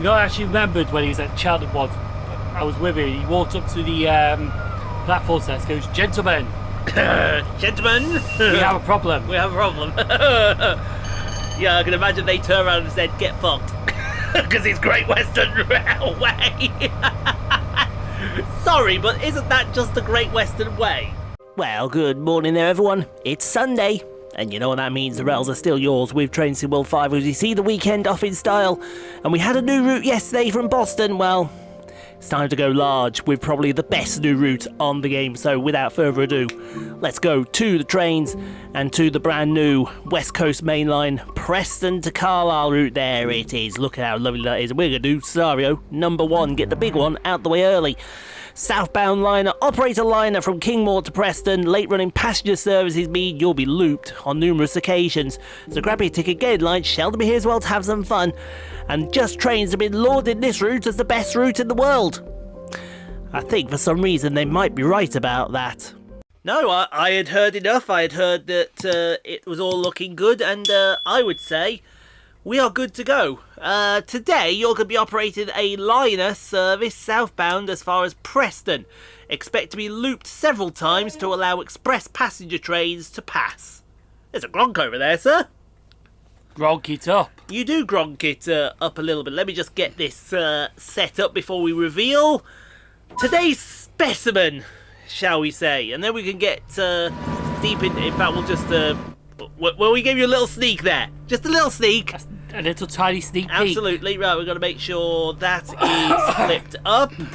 You know, I actually remembered when he was at Cheltenham once. I was with him. He walked up to the platform and goes, "Gentlemen, gentlemen, we have a problem." We have a problem. Yeah, I can imagine they turned around and said, "Get fucked," because it's Great Western Railway. Sorry, but isn't that just the Great Western Way? Well, good morning there, everyone. It's Sunday. And you know what that means, the rails are still yours with Train Sim World 5 as we see the weekend off in style. And we had a new route yesterday from Boston. Well, it's time to go large with probably the best new route on the game. So without further ado, let's go to the trains and to the brand new West Coast Main Line Preston to Carlisle route. There it is. Look at how lovely that is. We're going to do scenario number 1. Get the big one out the way early. Southbound Liner, operator liner from Kingmoor to Preston. Late running passenger services mean you'll be looped on numerous occasions. So grab your ticket, get in line. Sheldon be here as well to have some fun. And Just Trains have been lauding this route as the best route in the world. I think for some reason they might be right about that. No, I had heard enough. I had heard that it was all looking good, and I would say we are good to go. Today, you're going to be operating a liner service southbound as far as Preston. Expect to be looped several times to allow express passenger trains to pass. There's a gronk over there, sir. Gronk it up. You do gronk it up a little bit. Let me just get this set up before we reveal today's specimen, shall we say. And then we can get deep in fact, we'll just... well, we gave you a little sneak there. Just a little sneak. A little tiny sneak peek. Absolutely. Right, we've got to make sure that is flipped up. 1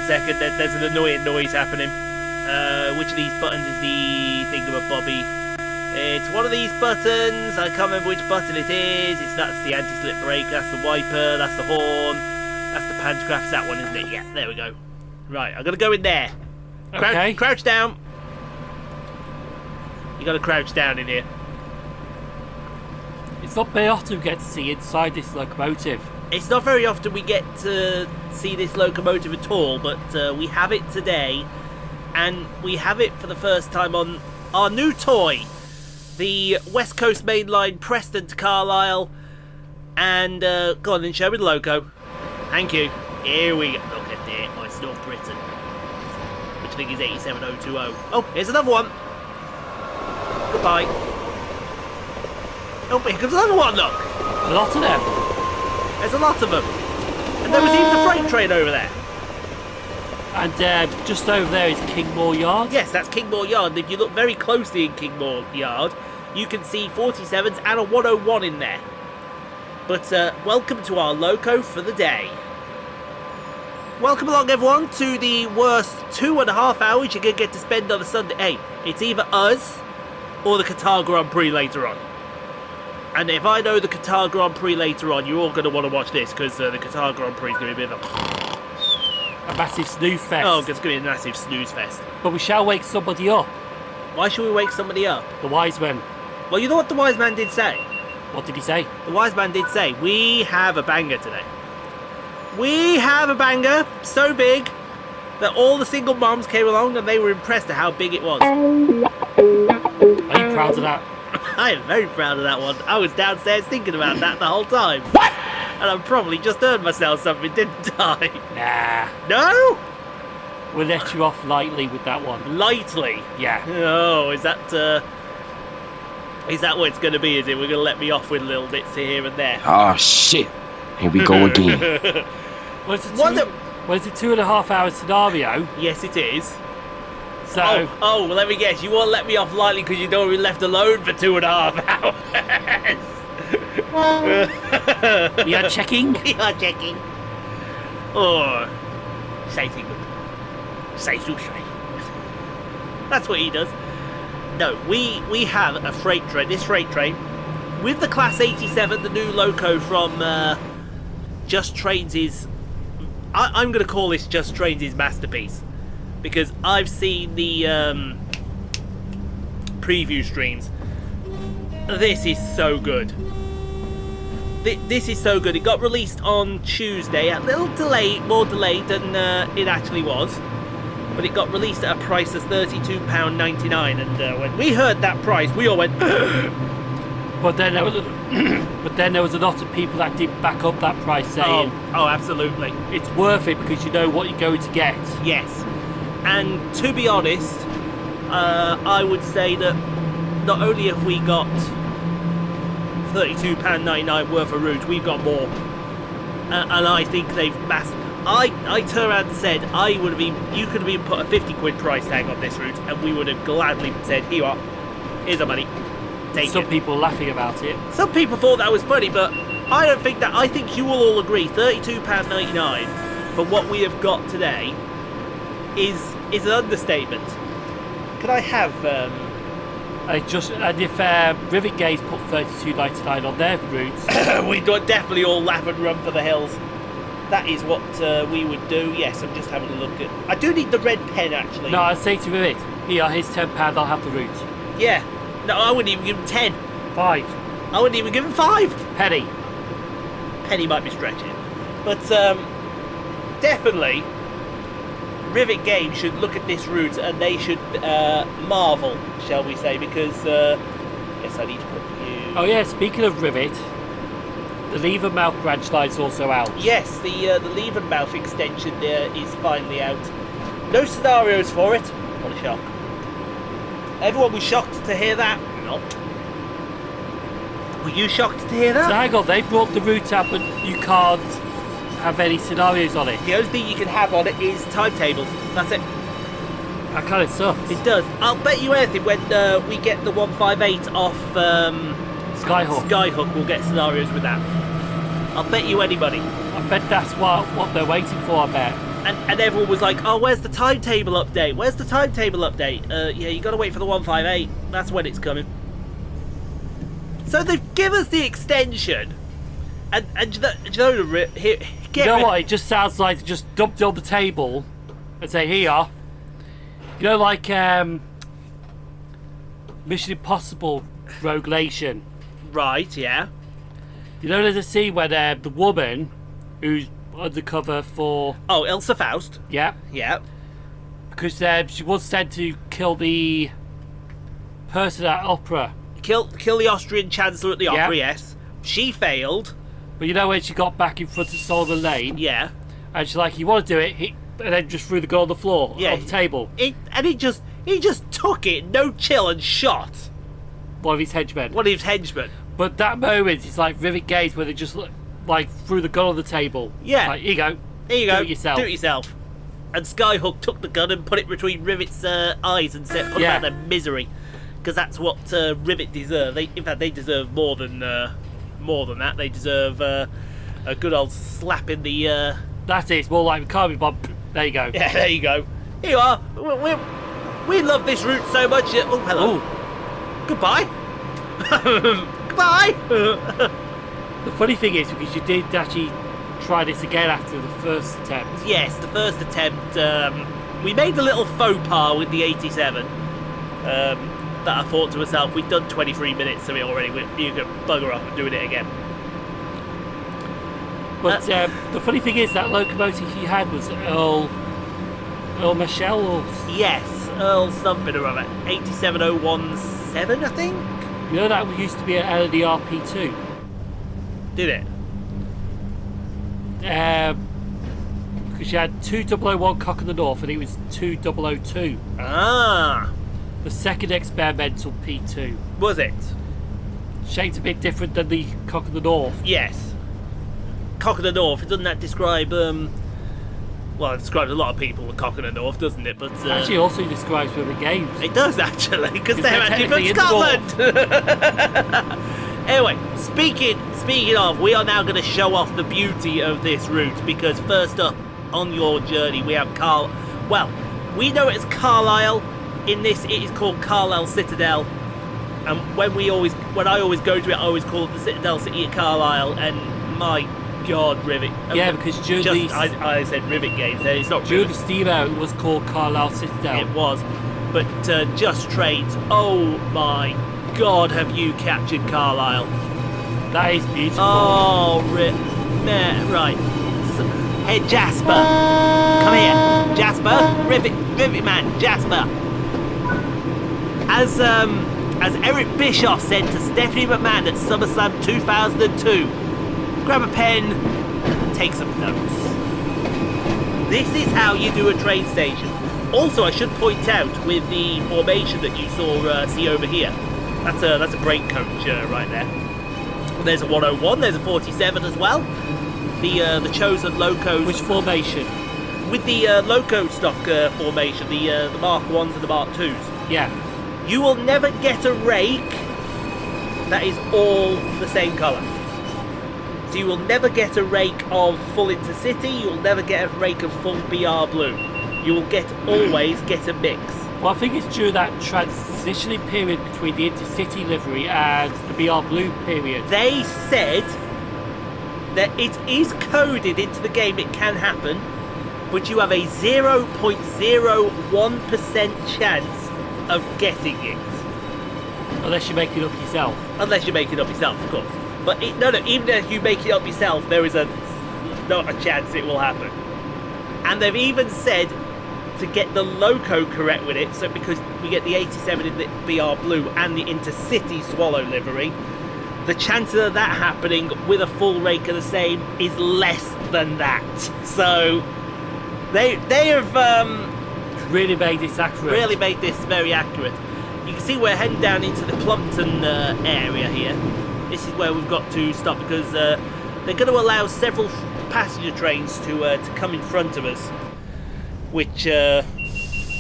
second, there's an annoying noise happening. Which of these buttons is the thingamabobby? It's one of these buttons. I can't remember which button it is. That's the anti-slip brake, that's the wiper, that's the horn, that's the pantograph. It's that one, isn't it? Yeah, there we go. Right, I'm going to go in there. Okay. Crouch down. You got to crouch down in here. It's not very often we get to see inside this locomotive. It's not very often we get to see this locomotive at all, but we have it today, and we have it for the first time on our new toy, the West Coast Main Line Preston to Carlisle. And go on then, show me the loco. Thank you. Here we go. Look at it. Oh, it's North Britain, which I think is 87020. Oh, here's another one. Goodbye. Oh, here comes another one, look! A lot of them. There's a lot of them. And there was even a freight train over there. And just over there is Kingmoor Yard. Yes, that's Kingmoor Yard. And if you look very closely in Kingmoor Yard, you can see 47s and a 101 in there. But welcome to our loco for the day. Welcome along, everyone, to the worst 2.5 hours you're going to get to spend on a Sunday. Hey, it's either us or the Qatar Grand Prix later on. And if I know the Qatar Grand Prix later on, you're all going to want to watch this, because the Qatar Grand Prix is going to be a bit of a massive snooze fest. Oh, it's going to be a massive snooze fest. But we shall wake somebody up. Why should we wake somebody up? The wise man. Well, you know what the wise man did say? What did he say? The wise man did say, we have a banger today. We have a banger so big that all the single moms came along and they were impressed at how big it was. Are you proud of that? I am very proud of that one. I was downstairs thinking about that the whole time. What? And I probably just earned myself something, didn't I? Nah. No? We'll let you off lightly with that one. Lightly? Yeah. Oh, is that what it's going to be, is it? We're going to let me off with little bits here and there. Oh, shit. Here we go again. Was it 2.5 hour scenario? Yes, it is. So. Oh, well, let me guess. You won't let me off lightly because you don't want to be left alone for 2.5 hours. We are checking. We are checking. Oh, say good. Say sushi. That's what he does. No, we have a freight train. This freight train with the Class 87, the new loco from Just Trains is. I'm going to call this Just Trains' masterpiece, because I've seen the preview streams. This is so good. This is so good. It got released on Tuesday, a little delayed, more delayed than it actually was. But it got released at a price of £32.99, and when we heard that price, we all went, But then there was but then there was a lot of people that did back up that price, saying Oh, absolutely. it's worth it because you know what you're going to get. Yes. And to be honest, I would say that not only have we got £32.99 worth of route, we've got more. And I think they've massed. I turned around and said you could have even put a 50 quid price tag on this route, and we would have gladly said, here you are, here's the money. Take Some it. people are laughing about it. Some people thought that was funny, but I don't think that. I think you will all agree £32.99 for what we have got today is an understatement. Could I have And if Rivet Gates put 32.99 on their routes, we'd definitely all laugh and run for the hills. That is what we would do. Yes, I'm just having a look at. I do need the red pen actually. no, I'd say to Rivet, here, here's £10, I'll have the route. Yeah. No, I wouldn't even give him 10. 5. I wouldn't even give him 5. Penny. Penny might be stretching, but definitely, Rivet Games should look at this route and they should marvel, shall we say? Because yes, I need to put you. Oh yeah, speaking of Rivet, the Levermouth branch line's also out. Yes, the Levermouth extension there is finally out. No scenarios for it. What a shock. Everyone was shocked to hear that. Not. Were you shocked to hear So that? hang on, they brought the route up but you can't have any scenarios on it. The only thing you can have on it is timetables. That's it. That kind of sucks. It does. I'll bet you anything when we get the 158 off Skyhawk. Skyhook, we'll get scenarios with that. I'll bet you any money. I bet that's what they're waiting for, I bet. And everyone was like, oh, where's the timetable update? Where's the timetable update? Yeah, you got to wait for the 158. That's when it's coming. So they've given us the extension. And you know, You know what? It just sounds like they just dumped it on the table and say, here. You know, like Mission Impossible Rogue Nation. Right, yeah. You know, there's a scene where the woman who's undercover for... Oh, Ilsa Faust. Yeah. Yeah. Because she was sent to kill the person at Opera. Kill the Austrian Chancellor at the Yeah. Opera, yes. She failed. But you know when she got back in front of Solomon Lane? Yeah. And she's like, you want to do it? And then just threw the gun on the floor, Yeah. on the table. He just took it, no chill, and shot One of his henchmen. one of his henchmen. But that moment, it's like Rivet Gates where they just like threw the gun on the table. Yeah. Like, here you go. There you go. Do it yourself. Do it yourself. And Skyhook took the gun and put it between Rivet's eyes and said, put Yeah. them out of their misery. Because that's what Rivet deserve. In fact, they deserve more than that. They deserve a good old slap in the... That's it. It's more like Carby Bob. There you go. Yeah, there you go. Here you are. We love this route so much. Oh, hello. Ooh. Goodbye. Goodbye. The funny thing is, because you did actually try this again after the first attempt. Yes, the first attempt, we made a little faux pas with the 87. That I thought to myself, we'd done 23 minutes of it already, you could bugger off and doing it again. But the funny thing is, that locomotive he had was Earl Michelle or... Yes, Earl something or other. 87017, I think? You know that used to be an LDRP2. Did it? Because you had 2001 Cock of the North and it was 2002. Ah, The second experimental P2. was it? Shape's a bit different than the Cock of the North. Yes. Cock of the North, doesn't that describe, well, it describes a lot of people, the Cock of the North, doesn't it? But Actually, also describes Rivet Games. it does actually, because they're actually from technically in the Scotland. Anyway, speaking of, we are now going to show off the beauty of this route, because first up on your journey we have well, we know it as Carlisle. In this, it is called Carlisle Citadel, and when I always go to it, I always call it the Citadel City of Carlisle. And my God, Rivet! Yeah, because during I said Rivet Games. It's not during Rivet. the steam out, it was called Carlisle Citadel. It was, but Just Trains. Oh my God, have you captured Carlisle? That is beautiful. Oh, right. Hey, Jasper, come here, Jasper. Rivet man, Jasper. as Eric Bischoff said to Stephanie McMahon at SummerSlam 2002. Grab a pen, take some notes. This is how you do a train station. Also, I should point out with the formation that you see over here, that's a brake coach right there. There's a 101, there's a 47 as well. The chosen locos. Which formation? With the loco stock formation, the Mark 1s and the Mark 2s. Yeah. You will never get a rake that is all the same colour. So you will never get a rake of full intercity, you'll never get a rake of full BR blue. You will always get a mix. Well, I think it's during that transitioning period between the intercity livery and the BR blue period. They said that it is coded into the game, it can happen, but you have a 0.01% chance of getting it. Unless you make it up yourself. Unless you make it up yourself, of course. But no, even if you make it up yourself, there is not a chance it will happen. And they've even said to get the loco correct with it, so because we get the 87 in the BR blue and the intercity swallow livery, the chances of that happening with a full rake of the same is less than that. So they have really made this accurate. Really made this very accurate. You can see we're heading down into the Plumpton area here. This is where we've got to stop because they're going to allow several passenger trains to come in front of us. Which,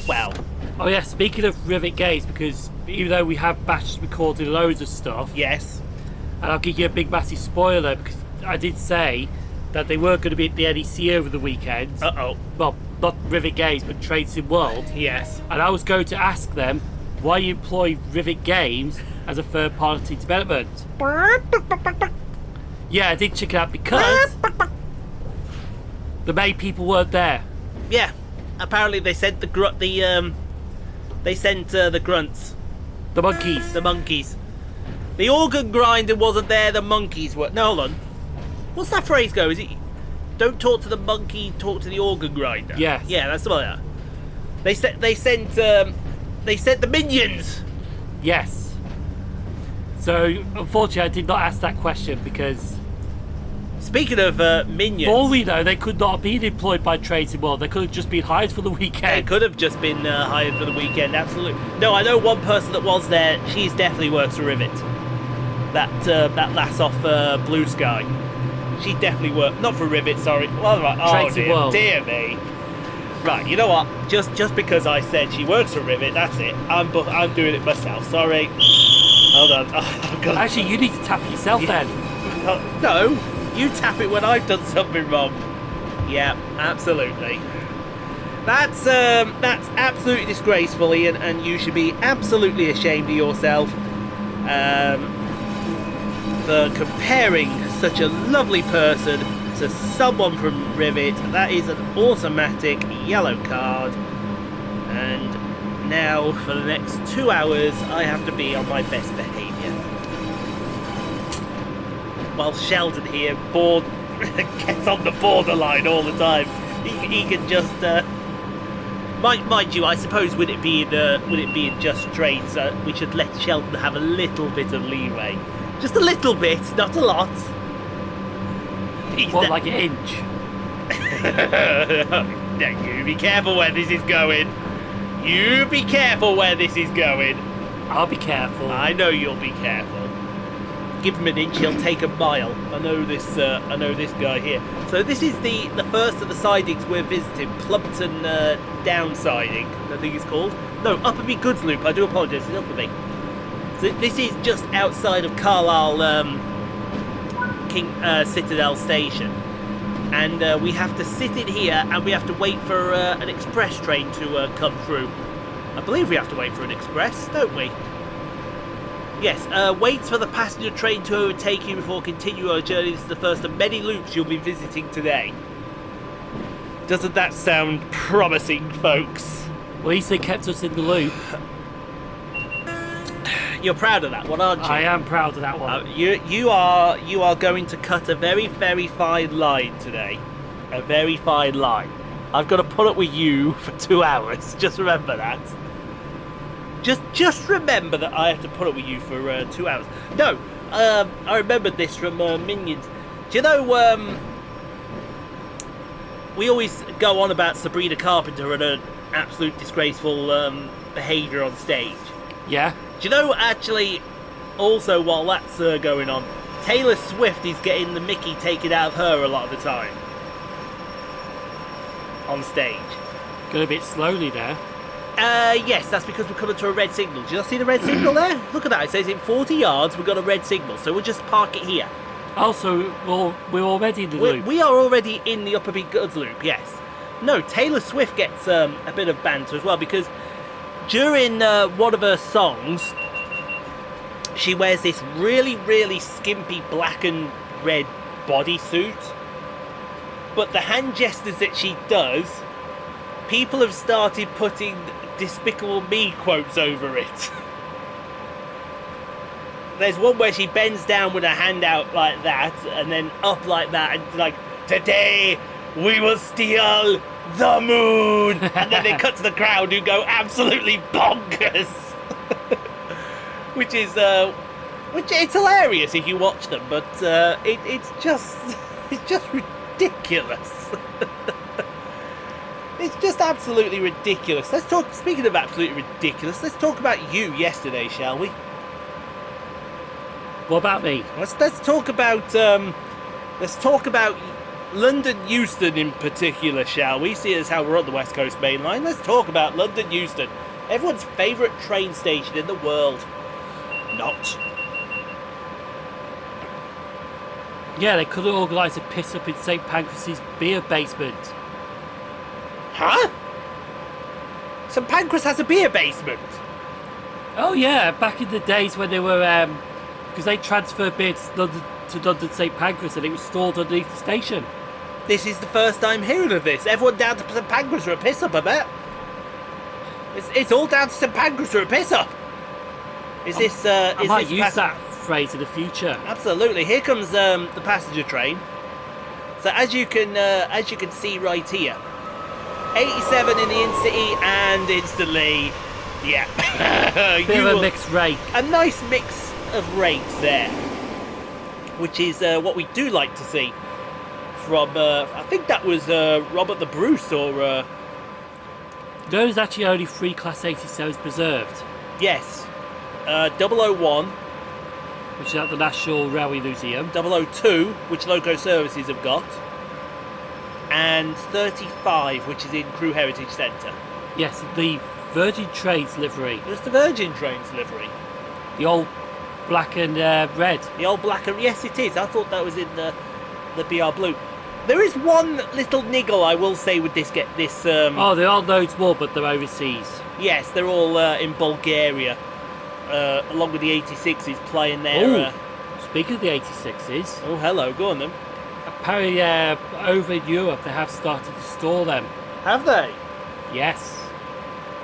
well... Oh yeah, speaking of rivet gates, because even though we have batches recorded loads of stuff... Yes. And I'll give you a big massive spoiler, because I did say that they were going to be at the NEC over the weekend. Uh-oh. Well, not rivet gates, but Train Sim World. Yes. And I was going to ask them why you employ Rivet Games as a third-party development. Yeah, I did check it out because the main people weren't there. Yeah, apparently they sent the grunts, The monkeys. the monkeys. The organ grinder wasn't there. The monkeys were. No, hold on. What's that phrase go? Is it? Don't talk to the monkey, talk to the organ grinder. Yes. Yeah, that's the one. They sent the minions. Yes. So, unfortunately, I did not ask that question because... Speaking of minions... For all we know, they could not have been employed by Train Sim World. They could have just been hired for the weekend. They could have just been hired for the weekend, absolutely. No, I know one person that was there. She's definitely works for Rivet. That lass off Blue Sky. She definitely worked... Not for Rivet, sorry. Well, right. Oh, dear me. Right, you know what? Just because I said she works for Rivet, that's it. I'm doing it myself. Sorry. Hold on. Oh, God. Actually, you need to tap it yourself then. No, you tap it when I've done something wrong. Yeah, absolutely. That's absolutely disgraceful, Ian, and you should be absolutely ashamed of yourself for comparing such a lovely person to someone from Rivet. That is an automatic yellow card, and now for the next 2 hours I have to be on my best behaviour. While Sheldon here gets on the borderline all the time. He can just mind you, I suppose would it be in just trains, we should let Sheldon have a little bit of leeway. Just a little bit, not a lot. What, like an inch? You be careful where this is going. You be careful where this is going. I'll be careful. I know you'll be careful. Give him an inch, he'll take a mile. I know this guy here. So this is the first of the sidings we're visiting. Plumpton Down siding, I think it's called. No, Upperby Goods Loop. I do apologise. It's Upperby. So this is just outside of Carlisle Citadel Station, and we have to sit in here and we have to wait for an express train to come through. I believe we have to wait for an express, don't we? Yes, wait for the passenger train to overtake you before continuing our journey. This is the first of many loops you'll be visiting today. Doesn't that sound promising, folks? Well, at least they kept us in the loop. You're proud of that one, aren't you? I am proud of that one. You are going to cut a very, very fine line today. A very fine line. I've got to put up with you for 2 hours. Just remember that. Just remember that I have to put up with you for 2 hours. No, I remembered this from Minions. Do you know, we always go on about Sabrina Carpenter and her absolute disgraceful behaviour on stage. Yeah. Do you know, actually, also while that's going on, Taylor Swift is getting the mickey taken out of her a lot of the time. On stage. Going a bit slowly there. Yes, that's because we're coming to a red signal. Did you not see the red signal there? Look at that, it says in 40 yards we've got a red signal, so we'll just park it here. Also, we're already in the loop. We are already in the Upper Big Goods loop, yes. No, Taylor Swift gets a bit of banter as well, because during one of her songs, she wears this really, really skimpy black and red bodysuit. But the hand gestures that she does, people have started putting Despicable Me quotes over it. There's one where she bends down with her hand out like that, and then up like that, and like, today we will steal the moon! And then they cut to the crowd who go absolutely bonkers! Which is, it's hilarious if you watch them, but it's just ridiculous. It's just absolutely ridiculous. Let's talk, speaking of absolutely ridiculous, let's talk about you yesterday, shall we? What about me? Let's talk about London Euston in particular, shall we? See as how we're on the West Coast Main Line. Let's talk about London Euston, everyone's favourite train station in the world. Not. Yeah, they could have organised a piss up in St Pancras' beer basement. Huh? St Pancras has a beer basement? Oh yeah, back in the days when they were, because they transferred beer to London St Pancras and it was stored underneath the station. This is the first I'm hearing of this. Everyone down to St Pancras for a piss up, I bet. It's all down to St Pancras for a piss up. I might use that phrase in the future. Absolutely. Here comes the passenger train. So as you can see right here, 87 in the in-city, and instantly, yeah. Bit of a mixed rate. A nice mix of rates there, which is what we do like to see from, I think that was Robert the Bruce, or... No, there's actually only 3 Class 87s preserved. Yes. 001, which is at the National Railway Museum. 002, which Loco Services have got. And 35, which is in Crewe Heritage Centre. Yes, the Virgin Trains livery. There's the Virgin Trains livery. The old black and red. The old black and... Yes, it is. I thought that was in the BR Blue. There is one little niggle, I will say, with this... Oh, there are loads more, but they're overseas. Yes, they're all in Bulgaria. Along with the 86s playing there. Speaking of the 86s... Oh, hello. Go on, then. Apparently, over in Europe, they have started to store them. Have they? Yes.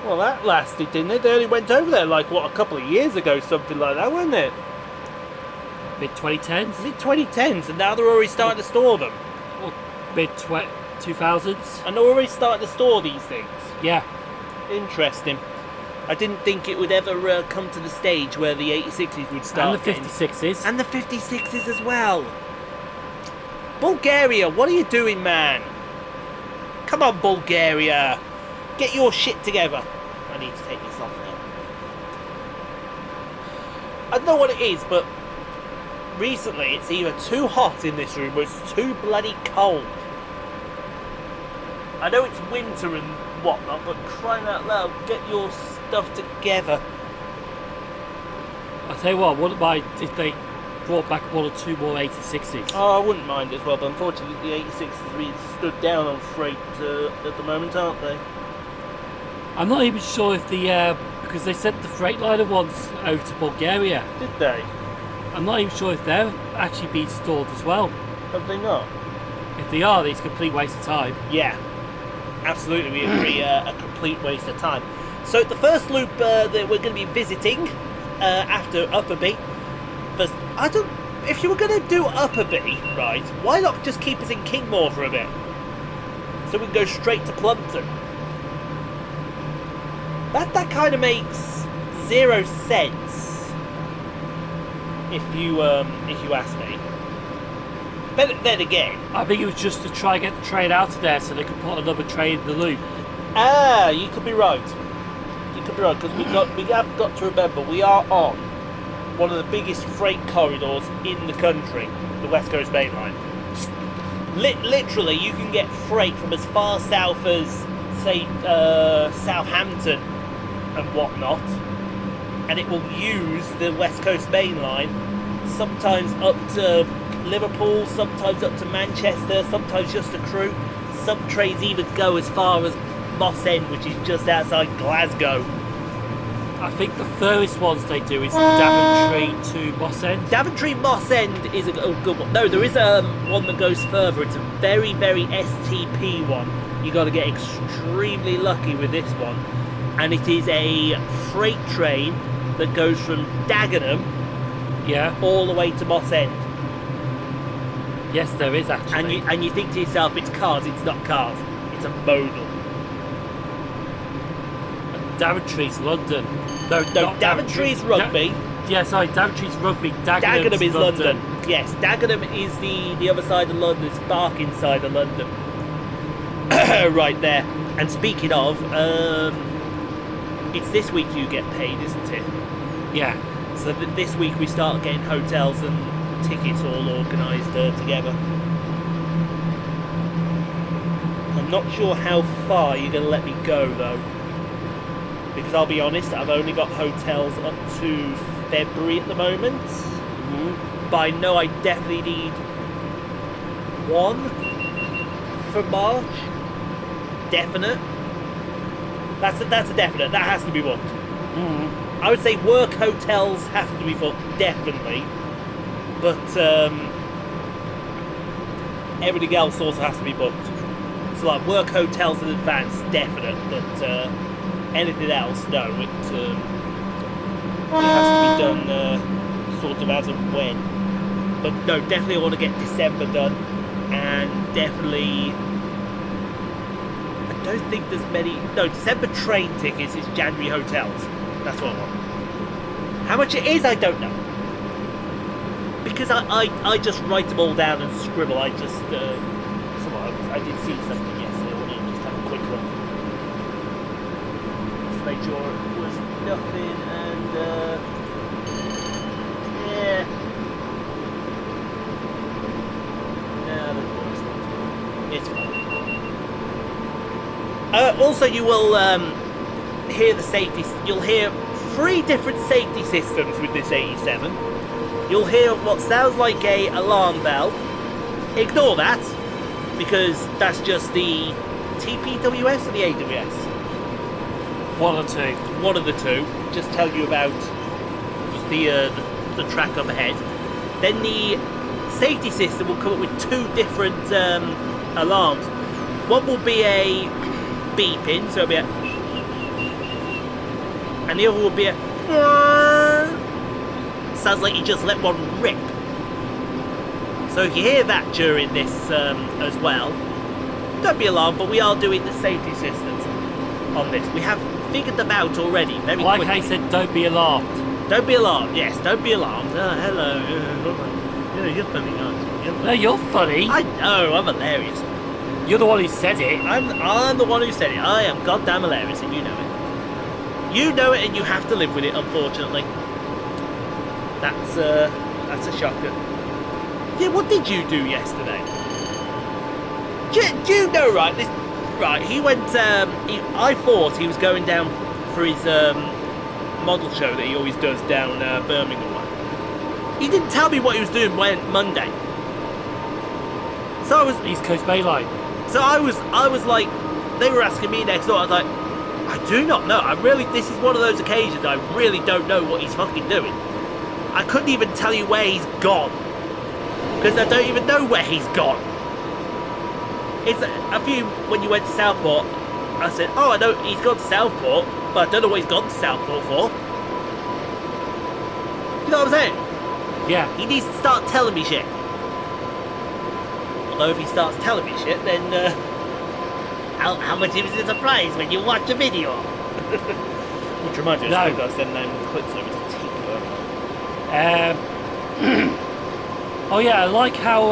Well, that lasted, didn't it? They only went over there, like, what, a couple of years ago, something like that, wasn't it? Mid-2010s? Mid-2010s, and now they're already starting to store them. Or mid-2000s? And they're already starting to store these things? Yeah. Interesting. I didn't think it would ever come to the stage where the 86s would start. And the 56s. And the 56s as well. Bulgaria, what are you doing, man? Come on, Bulgaria. Get your shit together. I need to take this off now. I don't know what it is, but recently it's either too hot in this room or it's too bloody cold. I know it's winter and whatnot, but crying out loud, get your stuff together. I'll tell you what, I wouldn't mind if they brought back 1 or 2 more 86s. Oh, I wouldn't mind as well, but unfortunately the 86s really stood down on freight at the moment, aren't they? I'm not even sure if the, because they sent the Freightliner ones over to Bulgaria. Did they? I'm not even sure if they're actually being stored as well. Have they not? If they are, then it's a complete waste of time. Yeah, absolutely, we agree, a complete waste of time. So the first loop that we're going to be visiting after Upperby, first, if you were going to do Upperby, right, why not just keep us in Kingmoor for a bit? So we can go straight to Plumpton. That kind of makes 0 sense, if you ask me. But then again, I think it was just to try and get the train out of there so they could put another train in the loop. you could be right. You could be right, because we have got to remember we are on one of the biggest freight corridors in the country, the West Coast Main Line. Literally, you can get freight from as far south as, say, Southampton and whatnot, and it will use the West Coast Main Line, sometimes up to Liverpool, sometimes up to Manchester, sometimes just a Crewe. Some trains even go as far as Moss End, which is just outside Glasgow. I think the furthest ones they do is Daventry to Moss End. Daventry Moss End is a good one. No, there is one that goes further. It's a very, very STP one. You got to get extremely lucky with this one, and it is a freight train that goes from Dagenham, all the way to Moss End. Yes, there is actually. And you think to yourself, it's cars. It's not cars. It's a modal. Daventry's London. No, Daventry's rugby. Daventry's rugby. Dagenham is London. Yes, Dagenham is the other side of London. It's Barking side of London. Right there. And speaking of, it's this week you get paid, isn't it? Yeah. So this week we start getting hotels and tickets all organised together. I'm not sure how far you're going to let me go though, because I'll be honest, I've only got hotels up to February at the moment. But I know I definitely need one for March. Definite. That's a definite. That has to be booked. I would say work hotels have to be booked, definitely. But everything else also has to be booked. So like work hotels in advance, definite. But anything else, no. It has to be done sort of as and when. But no, definitely I want to get December done. And definitely, I don't think there's many. No, December train tickets is January hotels. That's what I want. How much it is, I don't know. Because I just write them all down and scribble. I just I did see something yesterday. I wanted to just have a quick look. Just make sure it was nothing, and yeah. No, it's fine. Also, you will hear the safety. You'll hear 3 different safety systems with this 87. You'll hear what sounds like a alarm bell. Ignore that, because that's just the TPWS or the AWS. One or two. One of the two. Just tell you about just the track up ahead. Then the safety system will come up with 2 different alarms. One will be a beeping, so it'll be a, and the other will be a. Sounds like you just let one rip. So if you hear that during this as well, don't be alarmed, but we are doing the safety systems on this. We have figured them out already, very like quickly. I said, don't be alarmed. Don't be alarmed, yes, don't be alarmed. Hello. You're funny, aren't you? No, you're funny. I know, I'm hilarious. You're the one who said it. I'm the one who said it. I am goddamn hilarious, and you know it. You know it, and you have to live with it, unfortunately. That's a shocker. Yeah, what did you do yesterday? Do you know, right? He went. I thought he was going down for his model show that he always does down Birmingham. He didn't tell me what he was doing Monday. So I was East Coast Main Line. So I was like, they were asking me next door. I was like, I do not know. This is one of those occasions I really don't know what he's fucking doing. I couldn't even tell you where he's gone, because I don't even know where he's gone. It's a few when you went to Southport. I said, oh, I know he's gone to Southport, but I don't know what he's gone to Southport for. You know what I'm saying? Yeah. He needs to start telling me shit. Although if he starts telling me shit, then how much is it a surprise when you watch a video? Which reminds me, No. I suppose I said name of the clips, and it was a teacup. Oh yeah, I like how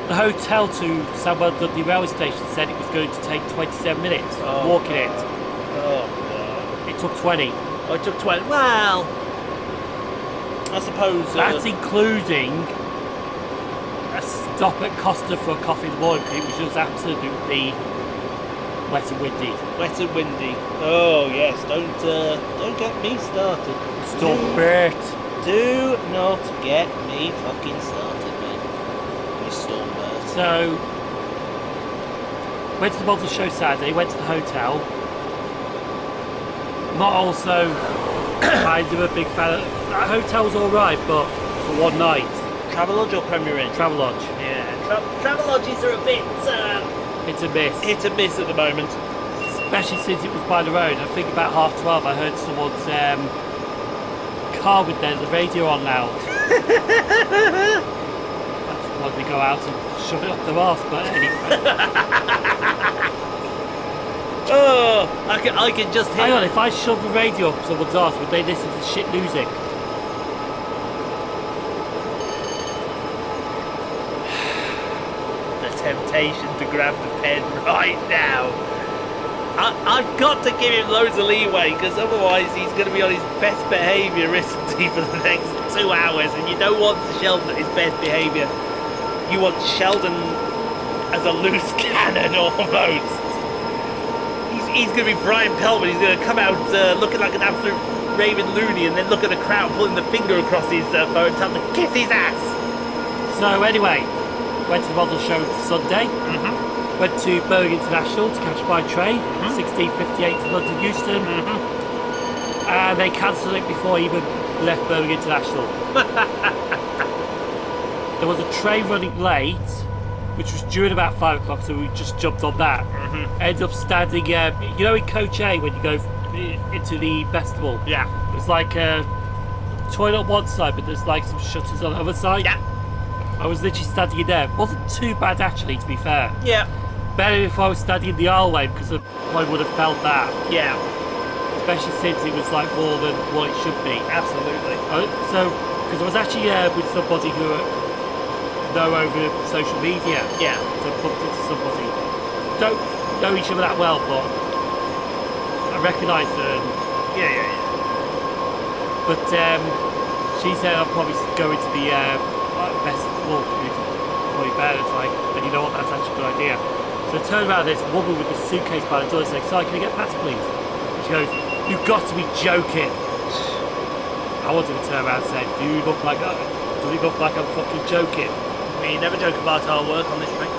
the hotel to Southbound Liner railway station said it was going to take 27 minutes walking it. Oh, God. It took 20. Oh, it took 20. Well, I suppose... That's including a stop at Costa for a coffee in the morning, because it was just absolutely wet and windy. Wet and windy. Oh, yes. Don't get me started. Stop it. Do not get me fucking started, mate. You stormbird. So, went to the model show Saturday, went to the hotel. Not also kind of a big fan of... That hotel was alright, but for one night. Travelodge or Premier Inn? Travelodge. Yeah. Travelodges are a bit... It's a miss. hit and miss at the moment. Especially since it was by the road. I think about 12:30 I heard someone's car with the radio on loud. That's why they go out and shove it up their arse, but anyway. Oh, I can just hear... Hang on, if I shove the radio up someone's arse, would they listen to shit music? The temptation to grab the pen right now. I've got to give him loads of leeway, because otherwise he's going to be on his best behaviour, isn't he, for the next 2 hours, and you don't want Sheldon at his best behaviour. You want Sheldon as a loose cannon, almost. He's going to be Brian Pellman. He's going to come out looking like an absolute raving loony, and then look at the crowd pulling the finger across his phone and tell him to kiss his ass. So anyway, went to the model show Sunday. Went to Birmingham International to catch my train, 16:58 to London Euston, and they cancelled it before I even left Birmingham International. There was a train running late, which was due at about 5 o'clock, so we just jumped on that. Ended up standing, you know, in Coach A when you go into the festival. Yeah. It's like a toilet on one side, but there's like some shutters on the other side. Yeah. I was literally standing in there. Wasn't too bad actually, to be fair. Yeah. Better if I was standing in the aisleway, because I probably would have felt that. Yeah. Especially since it was like more than what it should be. Absolutely. So, because I was actually with somebody who I know over social media. Yeah. So I bumped into somebody. Don't know each other that well, but I recognise her. And, Yeah. but she said I'll probably go into the festival. Probably better. It's like, and you know what? That's actually a good idea. So I turned around, this woman with a suitcase by the door and said, "Sorry, can I get past, please?" And she goes, "You've got to be joking." I wanted to turn around and say, "Do you look like that? Does it look like I'm fucking joking?" We never joke about our work on this train.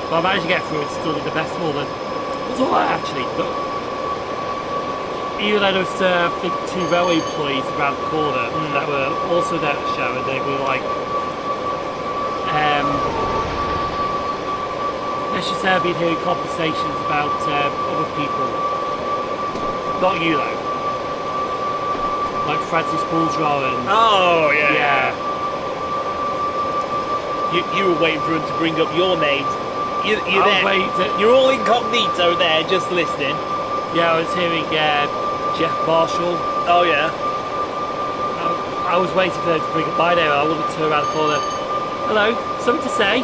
But I managed to get through and stood in the festival, and it was alright actually. But even though there was, I think, 2 railway employees around the corner that were also there at the show, and they were like, let's just say I've been hearing conversations about other people. Not you though. Like Francis Bourgeois and... Oh, yeah. Yeah. You were waiting for him to bring up your names. You're I was there. waiting to- You're all incognito there, just listening. Yeah, I was hearing Jeff Marshall. Oh, yeah. I was waiting for them to bring up my name, and I wouldn't turn around the corner. "Hello, something to say?"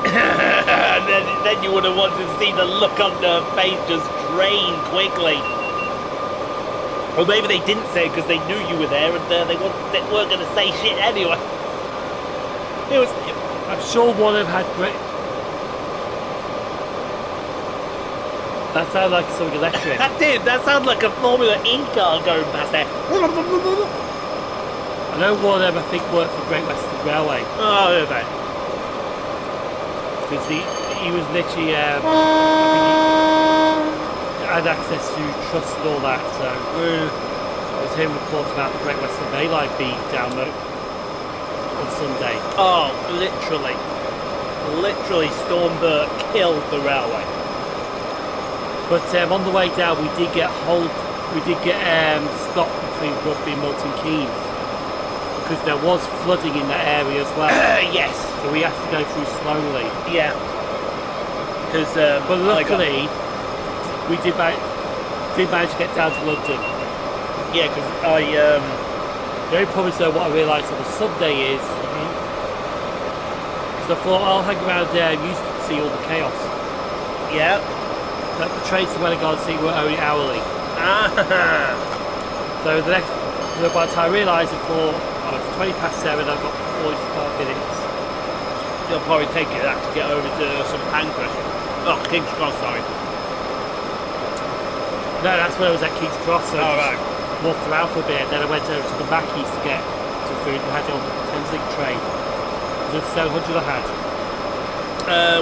And then you would have wanted to see the look on their face just drain quickly. Or maybe they didn't say it because they knew you were there, and they weren't going to say shit anyway. I'm sure one of them had great... That sounded like something electric. That did. That sounded like a Formula E car going past there. I know one of them, I think, worked for Great Western Railway. Oh, okay. Because he was literally... I think he had access to trust and all that, so... I was hearing reports about the Great Western Main Line being down on Sunday. Oh, literally. Literally, Stormbird killed the railway. But on the way down, we did get stopped between Rugby and Milton Keynes, because there was flooding in that area as well. Yes. So we had to go through slowly. Yeah. Because, But luckily, we did did manage to get down to London. Yeah, because The only problem is though, what I realised on the Sunday is, because I thought I'll hang around there and used to see all the chaos. Yeah. Like the trains to Wellingar and see were only hourly. So by the time I realised it it's 20 past 7, I've got 45 minutes. You'll probably take it that to get over to St Pancras. Oh, King's Cross, sorry. No, that's when I was at King's Cross, so Right. walked around for a bit, and then I went over to the Mackies to get some food and had it on the Thameslink train. It was 700 I had.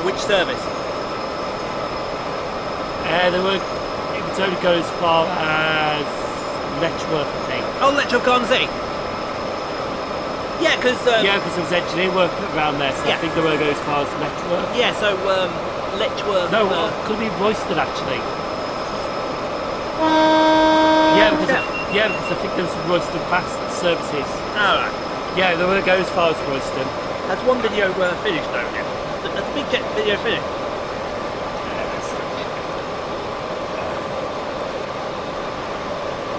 Which service? It would only go as far as Letchworth, I think. Oh, Letchworth-on-Sea. Yeah, because Yeah, because there was engineering work around there, so Yeah. I think they won't go as far as Letchworth. yeah, so Letchworth. No, could be Royston actually. Yeah, because I think there was some Royston fast services. Alright. Yeah, they won't go as far as Royston. Has one video finished though? Yeah. Has the big jet video finished?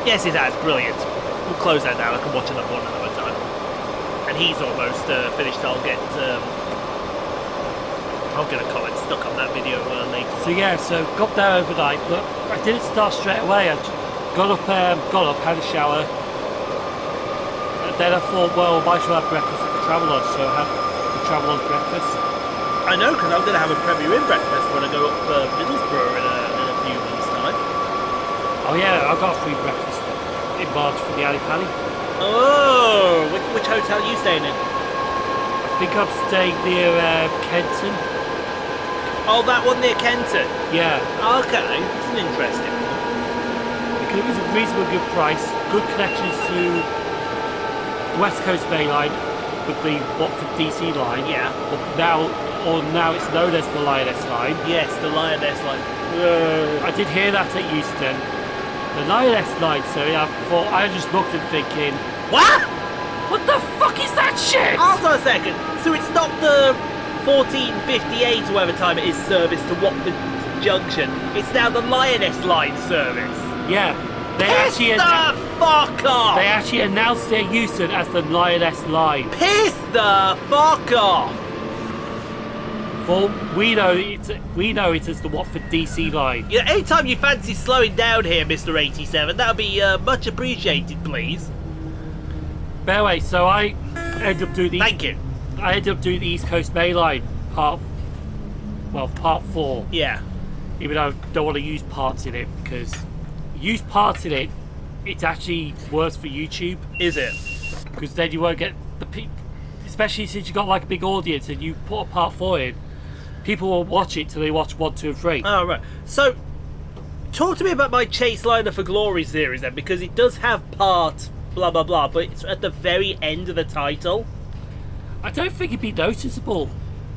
Yes, it has. Brilliant. We'll close that down. I can watch another one another time. And he's almost finished. I'll get a comment stuck on that video later. So yeah, so got there overnight, but I didn't start straight away. I got up, had a shower, and then I thought, well, I should have breakfast at the travel lodge, so I had the travel lodge breakfast. I know, because I'm going to have a Premier Inn breakfast when I go up Middlesbrough in a few months' time. Oh yeah, I got a free breakfast in March for the Ali Pally. Oh, which hotel are you staying in? I think I'm staying near Kenton. Oh, that one near Kenton. Yeah, Okay, that's an interesting one. because it was a reasonably good price, good connections to the West Coast Main Line with the Watford DC line. Yeah. But now it's known as the Lioness line. Yes, the Lioness line. I did hear that at Euston. The Lioness line, so yeah, I just looked and thinking, What? what the fuck is that shit? Hold on a second. So it's not the 14:58 or whatever time it is service to Watford Junction. It's now the Lioness line service. Yeah, they Piss actually the fuck off! they actually announced their Euston as the Lioness line. Piss the fuck off! For we know it as the Watford DC line. Yeah, anytime you fancy slowing down here, Mr. 87, that would be much appreciated, please. But anyway, so I ended up doing the Thank you. the East Coast Main Line part 4. Yeah. Even though I don't want to use parts in it, because use parts in it, it's actually worse for YouTube, Is it? because then you won't get the people, especially since you got like a big audience and you put a part 4 in, people will watch it till they watch 1, 2 and 3. Oh, right. So, talk to me about my Chase Liner for Glory series then, because it does have part blah blah blah, but it's at the very end of the title. I don't think it'd be noticeable.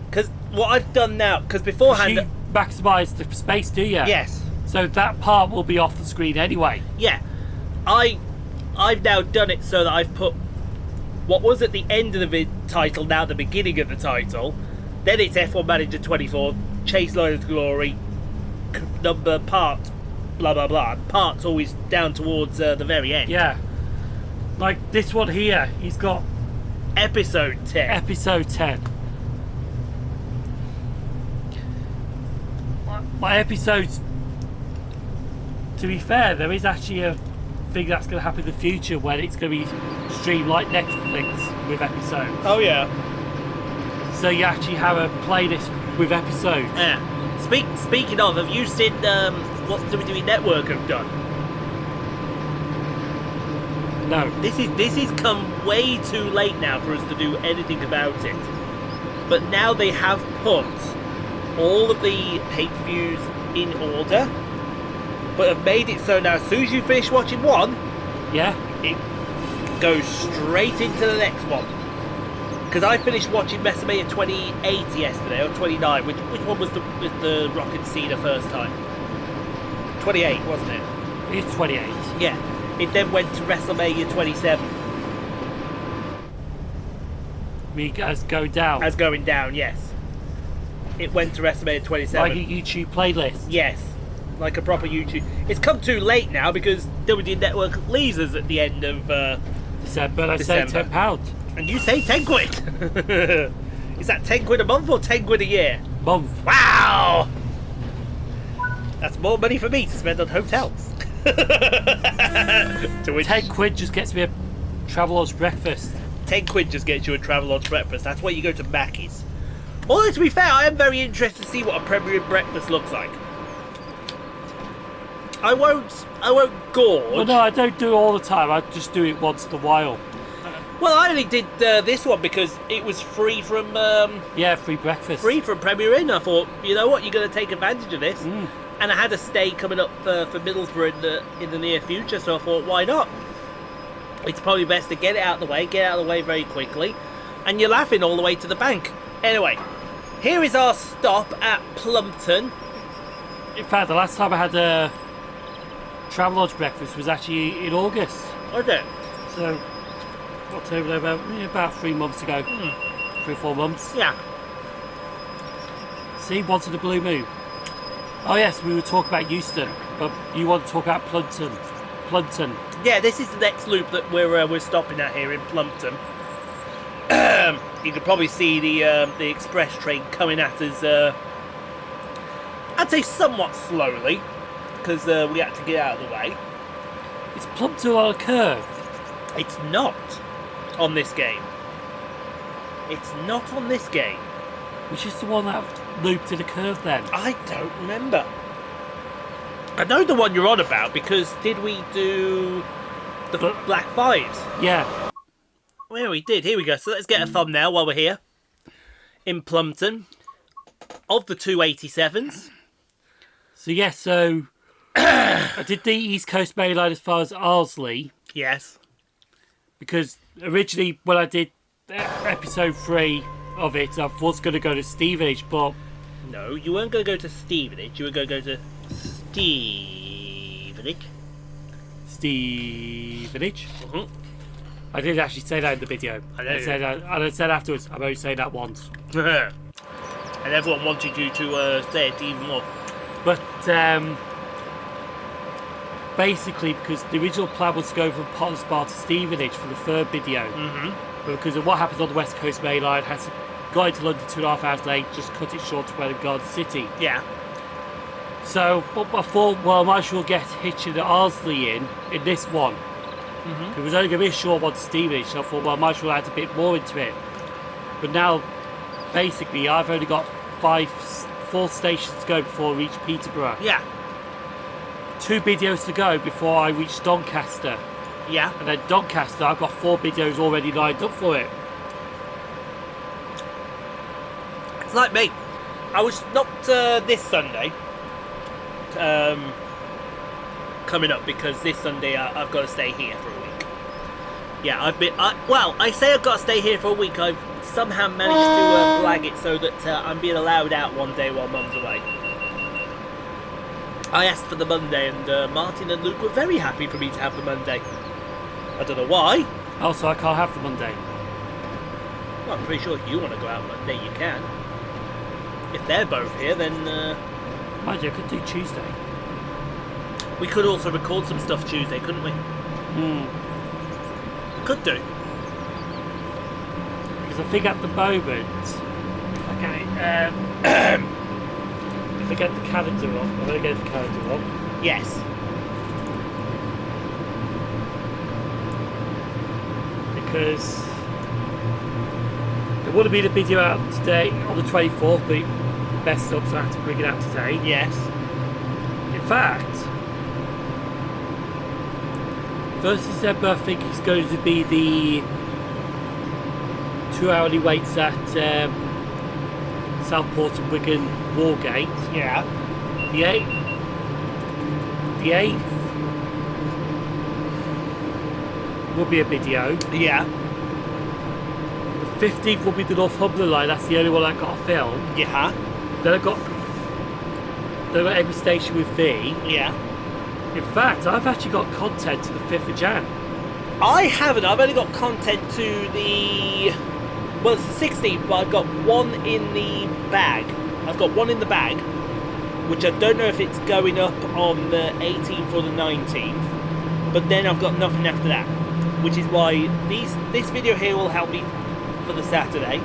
Because what I've done now, because beforehand... You maximise the space, do you? Yes. So that part will be off the screen anyway. Yeah. I've now done it so that I've put what was at the end of the title, now the beginning of the title. Then it's F1 Manager 24, Chase Liner to Glory, number part, blah blah blah. And part's always down towards the very end. Yeah. Like this one here, he's got Episode 10. episode 10. My episodes, to be fair, there is actually a thing that's going to happen in the future when it's going to be streamed like Netflix with episodes. Oh yeah. So you actually have a playlist with episodes. Yeah. Speaking of, have you seen what WWE Network have done? No. This is come way too late now for us to do anything about it. But now they have put all of the pay-per-views in order, but have made it so now as soon as you finish watching one, Yeah? it goes straight into the next one. Because I finished watching WrestleMania 28 yesterday, or 29, which one was with the Rock and Cena first time? 28, wasn't it? It's 28. Yeah. It then went to WrestleMania 27. Me as go down. As going down, yes. It went to WrestleMania 27. Like a YouTube playlist. Yes. like a proper YouTube. It's come too late now because WD Network leaves us at the end of December. And I say £10. And you say 10 quid. Is that 10 quid a month or 10 quid a year? Month. Wow! That's more money for me to spend on hotels. To which 10 quid just gets me a Travelodge breakfast. 10 quid just gets you a Travelodge breakfast. That's why you go to Mackey's. Although, to be fair, I am very interested to see what a Premier Inn breakfast looks like. I won't gorge. Well, no, I don't do it all the time. I just do it once in a while. Well, I only did this one because it was free from... free breakfast. Free from Premier Inn. I thought, you know what, you're going to take advantage of this. And I had a stay coming up for Middlesbrough in the near future, so I thought, why not? It's probably best to get it out of the way very quickly, and you're laughing all the way to the bank. Anyway, here is our stop at Plumpton. In fact, the last time I had a Travelodge breakfast was actually in August. Was it? So, October, about 3 months ago. 3 or 4 months. Yeah. See, once in a blue moon. Oh yes, we were talking about Euston, but you want to talk about Plumpton. Yeah, this is the next loop that we're stopping at here in Plumpton. You can probably see the express train coming at us. I'd say somewhat slowly, because we had to get out of the way. It's Plumpton on a curve. It's not on this game. It's not on this game. Which is the one that looped in a curve then? I don't remember. I know the one you're on about because did we do the Black Fives? Yeah. Well, we did. Here we go. So let's get a thumbnail while we're here. In Plumpton. Of the 287s. So yes, so I did the East Coast Main Line as far as Arsley. Yes. Because originally when I did episode 3 of it, I was going to go to Stevenage, but... No, you weren't going to go to Stevenage. You were going to go to Stevenage. Stevenage? I did actually say that in the video. I said afterwards, I'm only saying that once. And everyone wanted you to say it even more. But basically, because the original plan was to go from Potter's Bar to Stevenage for the third video. But because of what happens on the West Coast Main Line, had to go into London 2.5 hours late, just cut it short to Welwyn Garden City. Yeah. So, but I thought, well, I might as well get Hitchin and Arsley in this one. It was only going to be a short one to Stevenage, so I thought, well, I might as well add a bit more into it. But now, basically, I've only got 4 stations to go before I reach Peterborough. Yeah. 2 videos to go before I reach Doncaster. Yeah. And then Doncaster, I've got 4 videos already lined up for it. It's like me. I was not this Sunday coming up because this Sunday I've got to stay here for a week. Yeah, I say I've got to stay here for a week. I've somehow managed to blag it so that I'm being allowed out one day while Mum's away. I asked for the Monday and Martin and Luke were very happy for me to have the Monday. I don't know why. Also, I can't have the Monday. Well, I'm pretty sure if you want to go out Monday, you can. If they're both here, then... Mind you, I could do Tuesday. We could also record some stuff Tuesday, couldn't we? Could do. Because I think at the moment... Okay, if I get the calendar up, I'm going to get the calendar up. Yes. Because there would have been a video out today on the 24th, but it messed up, so I had to bring it out today. Yes. In fact, 1st December I think is going to be the 2-hourly waits at Southport and Wigan Wargate. Yeah. The 8th will be a video. Yeah. The 15th will be the Northumberland line. That's the only one I got to film. Yeah. Then I got every station with V. Yeah. In fact, I've actually got content to the 5th of Jan. I haven't. I've only got content to the... Well, it's the 16th, but I've got one in the bag. I've got one in the bag. which I don't know if it's going up on the 18th or the 19th, but then I've got nothing after that, which is why this video here will help me for the Saturday,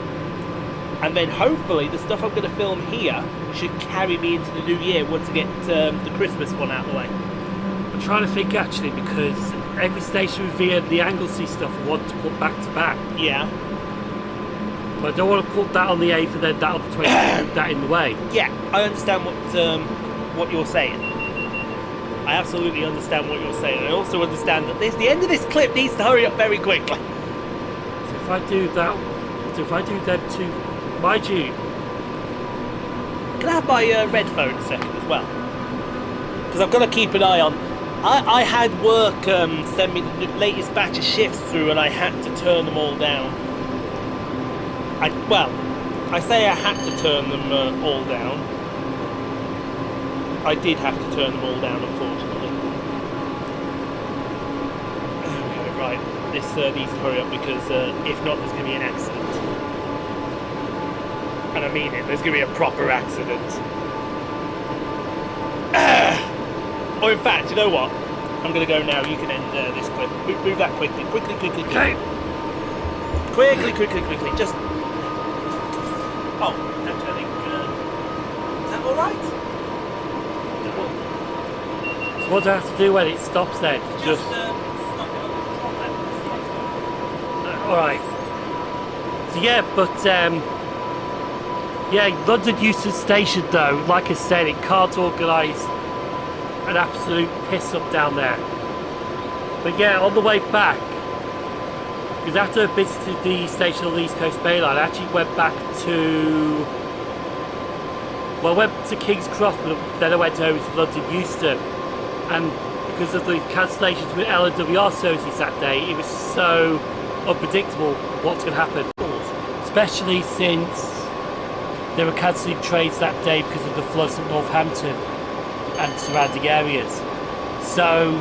and then hopefully the stuff I'm going to film here should carry me into the new year once I get the Christmas one out of the way. I'm trying to think actually, because every station via the Anglesey stuff I want to put back to back. Yeah. But I don't want to put that on the 8th and then that on the 20th, that in the way. Yeah, I understand what you're saying. I absolutely understand what you're saying. I also understand that the end of this clip needs to hurry up very quickly. So if I do that, them two, mind you. Can I have my red phone a second as well? Because I've got to keep an eye on. I had work send me the latest batch of shifts through, and I had to turn them all down. I say I had to turn them all down. I did have to turn them all down, unfortunately. Okay, right. This needs to hurry up because if not, there's going to be an accident. And I mean it, there's going to be a proper accident. Or in fact, you know what? I'm going to go now. You can end this clip. Move that quickly. Quickly. Okay. Quickly. Just... Oh, actually, I think... is that alright? So what do I have to do when it stops then? Just stop it on the alright. So yeah, but yeah, London Euston Station though, like I said, it can't organise an absolute piss up down there. But yeah, on the way back, because after I visited the station on the East Coast Main Line, I actually went back to... Well, I went to King's Cross, but then I went over to London Euston. And because of the cancellations with LNWR services that day, it was so unpredictable what's going to happen. Especially since they were cancelling trains that day because of the floods at Northampton and surrounding areas. So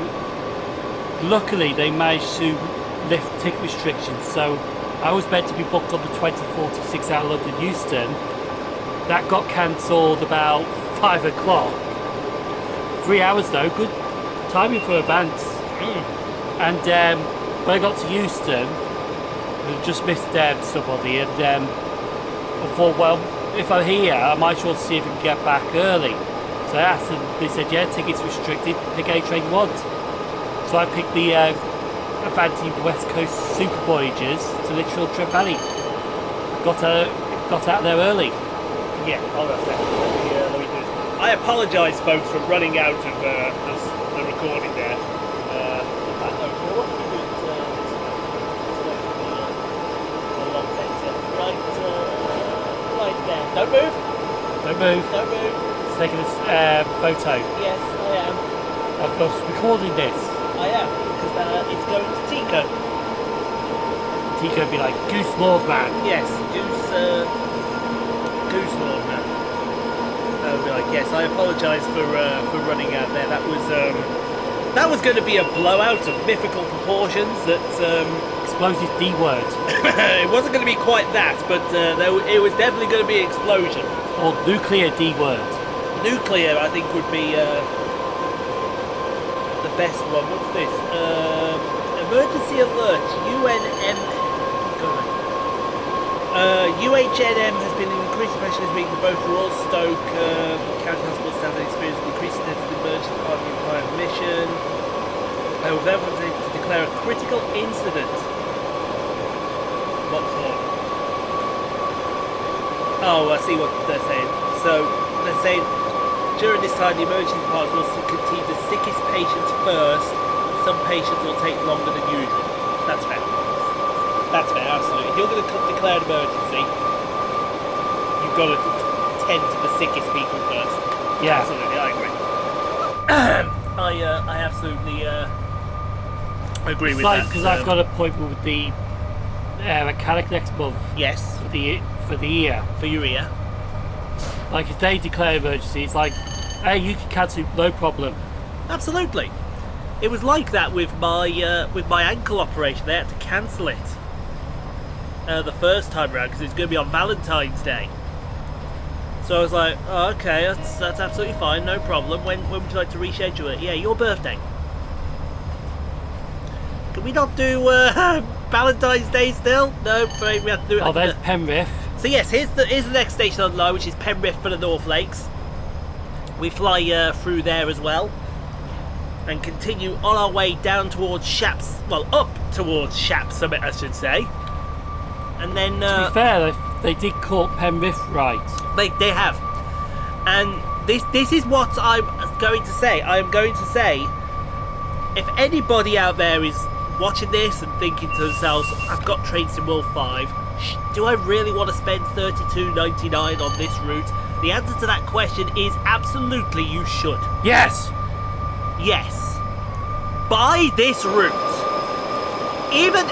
luckily they managed to lift ticket restrictions, so I was meant to be booked on the 2046 out of London Euston. That got cancelled about 5 o'clock. 3 hours though, good timing for advance. And when I got to Euston, I just missed somebody, and I thought, well, if I'm here I might as well see if I can get back early. So I asked them, they said, yeah, tickets restricted, pick any train you want. So I picked the Avanti West Coast Super Voyages to Litchfield Trent Valley. Got out there early. Yeah, hold on a second. Let me do this. I apologise, folks, for running out of the recording there. Right there. Don't move. Taking a photo. Yes, I am. I was recording this. I am, because it's going to Tico. Tico would be like, Goose Lord Man. Yes, Goose Lord Man. That would be like, yes, I apologise for running out there. That was going to be a blowout of mythical proportions. That Explosive D word. it wasn't going to be quite that, but it was definitely going to be an explosion. Or nuclear D word. Nuclear, I think, would be the best one. What's this? Emergency alert. UHNM has been increased pressure this week in both Royal Stoke County Hospital staff have experienced increased attendance to emergency department required admission. With everyone to declare a critical incident. What for? Oh, I see what they're saying. So they're saying during this time the emergency department will continue the sickest patients first. Some patients will take longer than usual. That's fair. That's fair, absolutely. If you're going to declare an emergency, you've got to tend to the sickest people first. Yeah. Absolutely, I agree. I absolutely agree with that. Because I've got an appointment with the mechanic next month. Yes. For the ear. For your ear. Like if they declare emergency, it's like, hey, you can cancel, no problem. Absolutely. It was like that with my ankle operation. They had to cancel it the first time around because it was going to be on Valentine's Day. So I was like, oh, okay, that's absolutely fine, no problem. When would you like to reschedule it? Yeah, your birthday. Can we not do Valentine's Day still? No, afraid we have to do it. Oh, there's Penrith. So yes, here's the next station on the line, which is Penrith for the North Lakes. We fly through there as well, and continue on our way down towards Shaps. Well, up towards Shaps Summit, I should say. And then To be fair, they did call Penrith right. they have. And this is what I'm going to say. I am going to say, if anybody out there is watching this and thinking to themselves, I've got Train Sim World 5, do I really want to spend $32.99 on this route? The answer to that question is absolutely you should. Yes! Yes. Buy this route. Even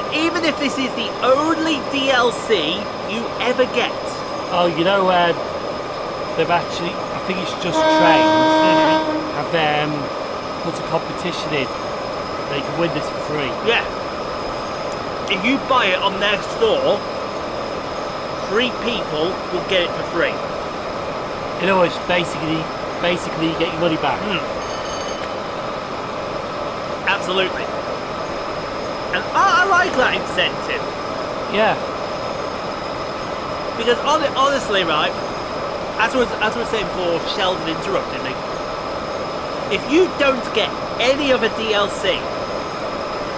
if this is the only DLC you ever get. Oh, you know where they've actually, I think it's just trains, have put a competition in. They can win this for free. Yeah. If you buy it on their store, 3 people will get it for free. In other words, basically you get your money back. Absolutely. And I like that incentive. Yeah. Because honestly, right, as I was saying before, Sheldon interrupted me. If you don't get any other DLC,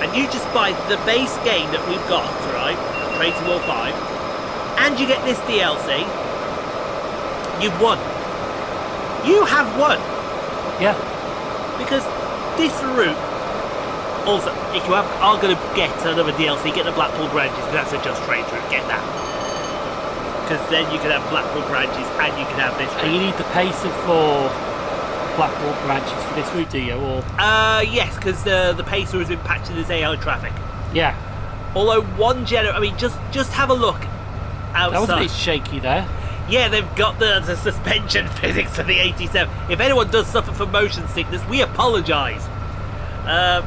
and you just buy the base game that we've got, right, Train Sim World 5, and you get this DLC, you've won. You have won. Yeah. Because this route, also, if you are going to get another DLC, get the Blackpool branches, because that's a Just Trains route, get that. Because then you can have Blackpool branches and you can have this route. And you need the pacer for Blackpool branches for this route, do you? Or yes, because the pacer has been patched in this AI traffic. yeah. Although one I mean, just have a look outside. That was a bit shaky there. Yeah, they've got the suspension physics of the 87. If anyone does suffer from motion sickness, we apologise.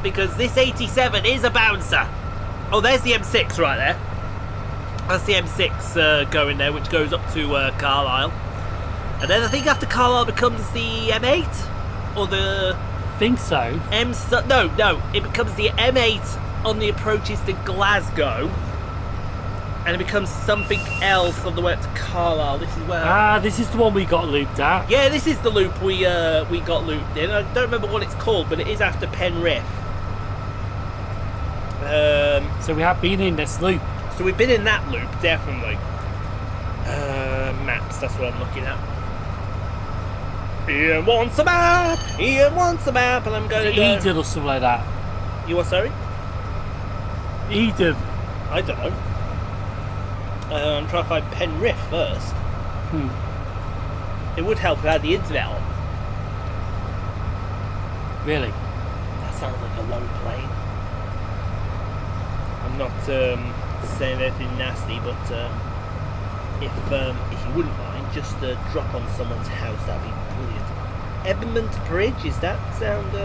Because this 87 is a bouncer. Oh, there's the M6 right there. That's the M6 going there, which goes up to Carlisle. And then I think after Carlisle becomes the M8? Or the... I think so. No, it becomes the M8 on the approaches to Glasgow. And it becomes something else on the way up to Carlisle. This is where... this is the one we got looped at. Yeah, this is the loop we got looped in. I don't remember what it's called, but it is after Penrith. So we have been in this loop. So we've been in that loop, definitely. Maps, that's what I'm looking at. Ian wants a map! Ian wants a map! And I'm going to go... Eden or something like that. You what, sorry? Eden. I don't know. I'm trying to find Penrith first. It would help if I had the internet on. Really? That sounds like a low plane. I'm not saying anything nasty, but if you wouldn't mind, just drop on someone's house, that'd be brilliant. Edmund Bridge, is that sound...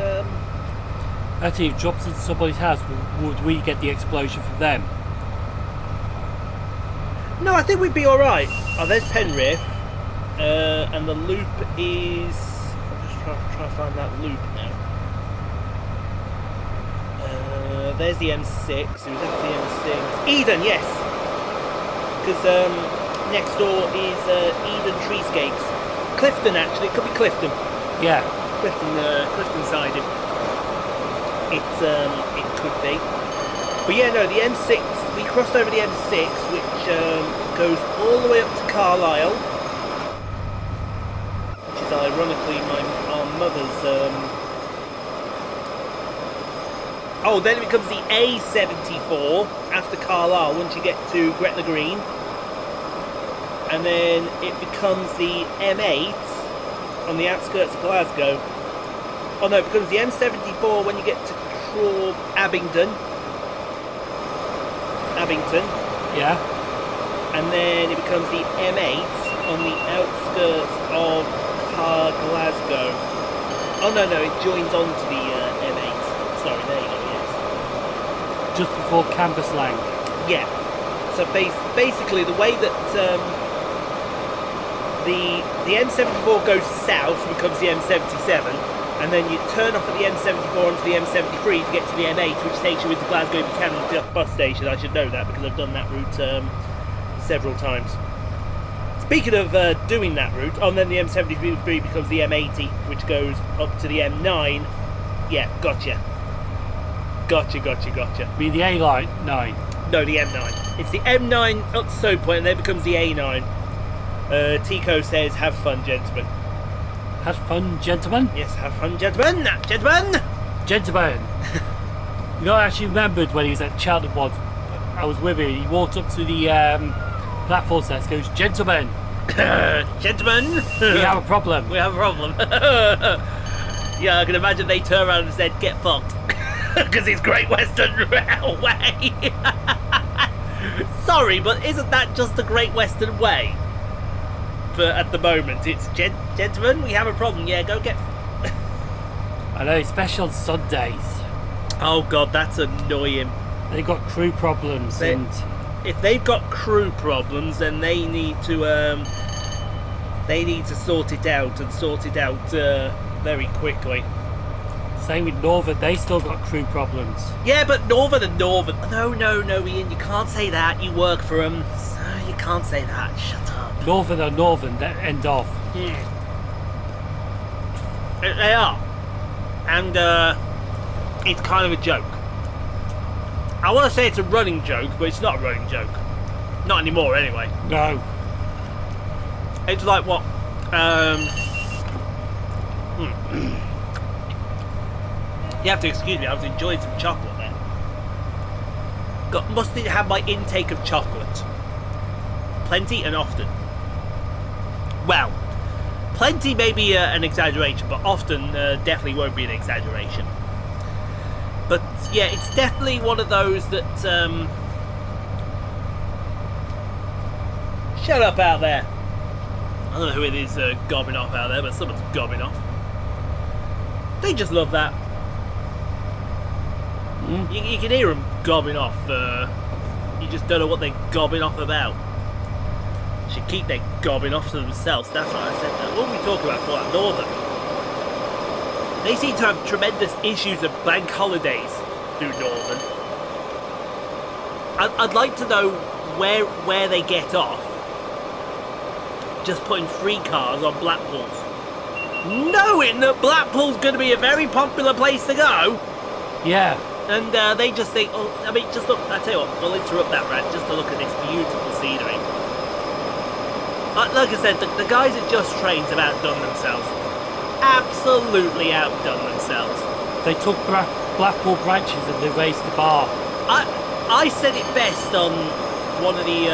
Actually, if it drops into somebody's house, would we get the explosion from them? No, I think we'd be alright. Oh, there's Penrith. And the loop is... I'm just trying to find that loop now. There's the M6. It was after the M6. Eden, yes! Because next door is Eden Treescapes. Clifton, actually. It could be Clifton. Yeah. Clifton sided. It could be. But yeah, no, the M6, we crossed over the M6, which goes all the way up to Carlisle, which is ironically our mother's... Oh, then it becomes the A74 after Carlisle once you get to Gretna Green. And then it becomes the M8 on the outskirts of Glasgow. Oh no, it becomes the M74 when you get to Abington. Yeah. And then it becomes the M8 on the outskirts of Glasgow. Oh no, it joins on to the M8. Sorry, there you go, yes. Just before Campus Lang. Yeah. So basically the way that the M74 goes south, becomes the M77, and then you turn off at the M74 onto the M73 to get to the M8, which takes you into Glasgow Buchanan bus station. I should know that because I've done that route several times. Speaking of doing that route, and then the M73 becomes the M80, which goes up to the M9. Yeah, gotcha. Gotcha. I mean the A line 9. No, the M9. It's the M9 up to Stoke Point, and then it becomes the A9. Tico says, have fun, gentlemen. Have fun, gentlemen? Yes, have fun, gentlemen. Gentlemen! Gentlemen. You know, I actually remembered when he was at Cheltenham once. I was with him. He walked up to the platform set and goes, gentlemen. Gentlemen! We have a problem. We have a problem. Yeah, I can imagine they turned around and said, get fucked. Because it's Great Western Railway. Sorry, but isn't that just the Great Western Way? But at the moment, it's gentlemen, we have a problem. Yeah, go get. I know, especially on Sundays. Oh god, that's annoying. They've got crew problems, and if they've got crew problems, then they need to sort it out and sort it out very quickly. Same with Northern, they still got crew problems. Yeah, but Northern and Northern. No, Ian, you can't say that. You work for them, so you can't say that. Shut up. Northern are Northern, that end off. They are. And it's kind of a joke. I want to say it's a running joke, but it's not a running joke. Not anymore, anyway. No. It's like what? You have to excuse me, I was enjoying some chocolate there. Must have my intake of chocolate. Plenty and often. Well, plenty may be an exaggeration, but often definitely won't be an exaggeration. But yeah, it's definitely one of those that... Shut up out there. I don't know who it is gobbing off out there, but someone's gobbing off. They just love that. You can hear them gobbing off. You just don't know what they're gobbing off about. Should keep their gobbing off to themselves. That's what I said. What were we talking about for that? Northern. They seem to have tremendous issues of bank holidays through Northern. I'd like to know where they get off. Just putting free cars on Blackpool's. Knowing that Blackpool's going to be a very popular place to go. Yeah. And they just think, oh, I mean, just look, I tell you what, we'll interrupt that rant just to look at this beautiful scenery. Like I said, the guys at Just Trains have outdone themselves. Absolutely outdone themselves. They took Blackpool branches and they raised the bar. I said it best on one of the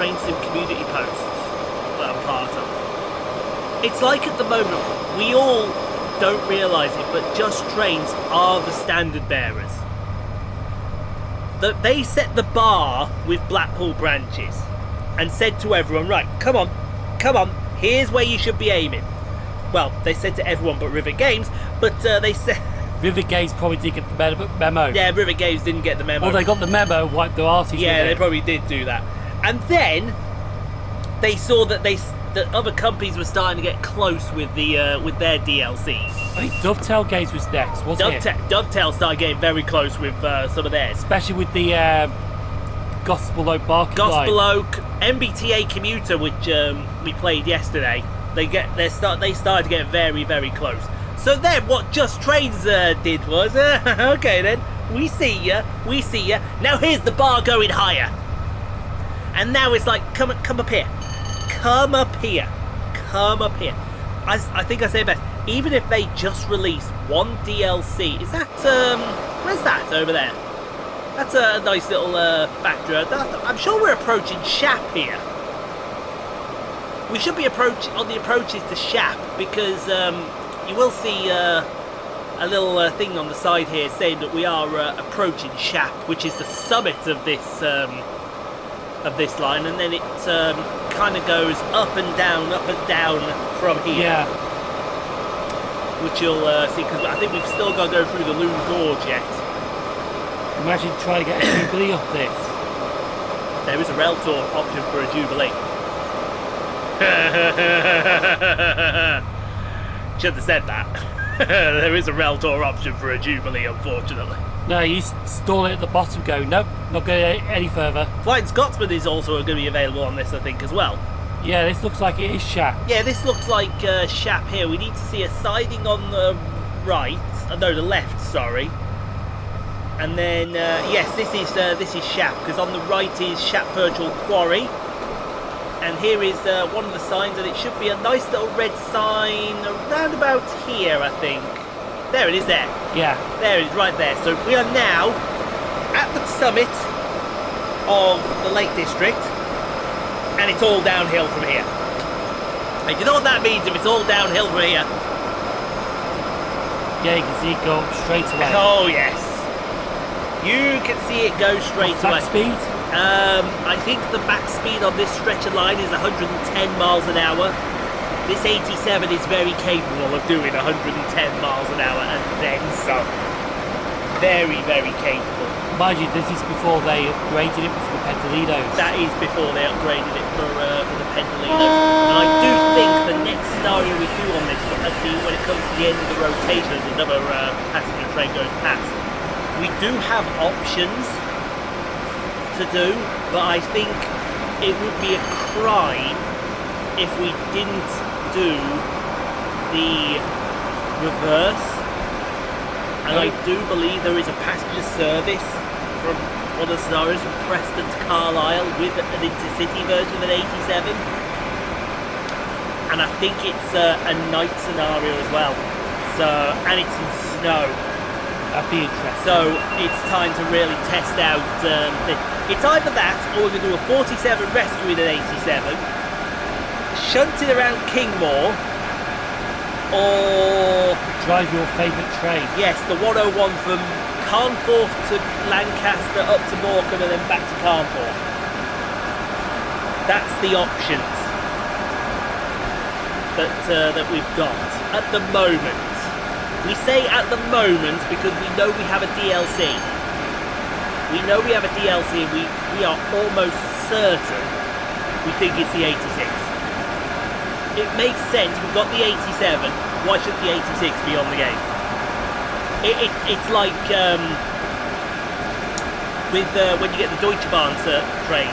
Train Sim community posts that I'm part of. It's like at the moment, we all don't realise it, but Just Trains are the standard bearers. They set the bar with Blackpool branches and said to everyone, right, come on, here's where you should be aiming. Well, they said to everyone but Rivet Games, but they said... Rivet Games probably did get the memo. Yeah, Rivet Games didn't get the memo. Well, they got the memo, wiped their arses. Yeah, they probably did do that. And then they saw that that other companies were starting to get close with their DLCs. I think Dovetail Games was next, wasn't it? Dovetail started getting very close with some of theirs. Especially with the Gospel Oak Barking Gospel line. Oak, MBTA Commuter, which we played yesterday. They started to get very, very close. So then what Just Trains did was, okay then, we see ya. Now here's the bar going higher. And now it's like, come up here. Come up here. I think I say it best. Even if they just release one DLC, is that, where's that over there? That's a nice little factory. I'm sure we're approaching Shap here. We should be on the approaches to Shap, because you will see a little thing on the side here saying that we are approaching Shap, which is the summit of this line, and then it kind of goes up and down from here. Yeah. Which you'll see, because I think we've still got to go through the Loon Gorge yet. Imagine trying to get a Jubilee off this. There is a rail tour option for a Jubilee. Shouldn't have said that. There is a rail door option for a Jubilee, unfortunately. No, you stall it at the bottom, go, nope, not going any further. Flying Scotsman is also going to be available on this, I think, as well. Yeah, this looks like it is Shap. Yeah, this looks like Shap here. We need to see a siding on the right, no, the left, sorry. And then, yes, this is Shap, because on the right is Shap Virtual Quarry. And here is one of the signs, and it should be a nice little red sign around about here, I think. There it is there. Yeah. There it is, right there. So we are now at the summit of the Lake District, and it's all downhill from here. And you know what that means if it's all downhill from here? Yeah, you can see it go up straight away. Oh, yes. You can see it go straight away. What's that speed? I think the max speed on this stretch of line is 110 miles an hour. This 87 is very capable of doing 110 miles an hour and then some. Very, very capable. Mind you, this is before they upgraded it for the Pendolinos. That is before they upgraded it for the Pendolinos. And I do think the next scenario we do on this, when it comes to the end of the rotation as another passenger train goes past, we do have options to do, but I think it would be a crime if we didn't do the reverse. And I do believe there is a passenger service from one of the scenarios from Preston to Carlisle with an intercity version of an 87. And I think it's a night scenario as well. So, and it's in snow. That'd be interesting. So it's time to really test out. It's either that, or we're going to do a 47 rescue in an 87, shunted around Kingmoor, or drive your favourite train. Yes, the 101 from Carnforth to Lancaster, up to Morecambe, and then back to Carnforth. That's the options that we've got at the moment. We say at the moment because we know we have a DLC. We know we have a DLC. We are almost certain we think it's the 86. It makes sense. We've got the 87. Why should the 86 be on the game? It's like with when you get the Deutsche Bahn trains.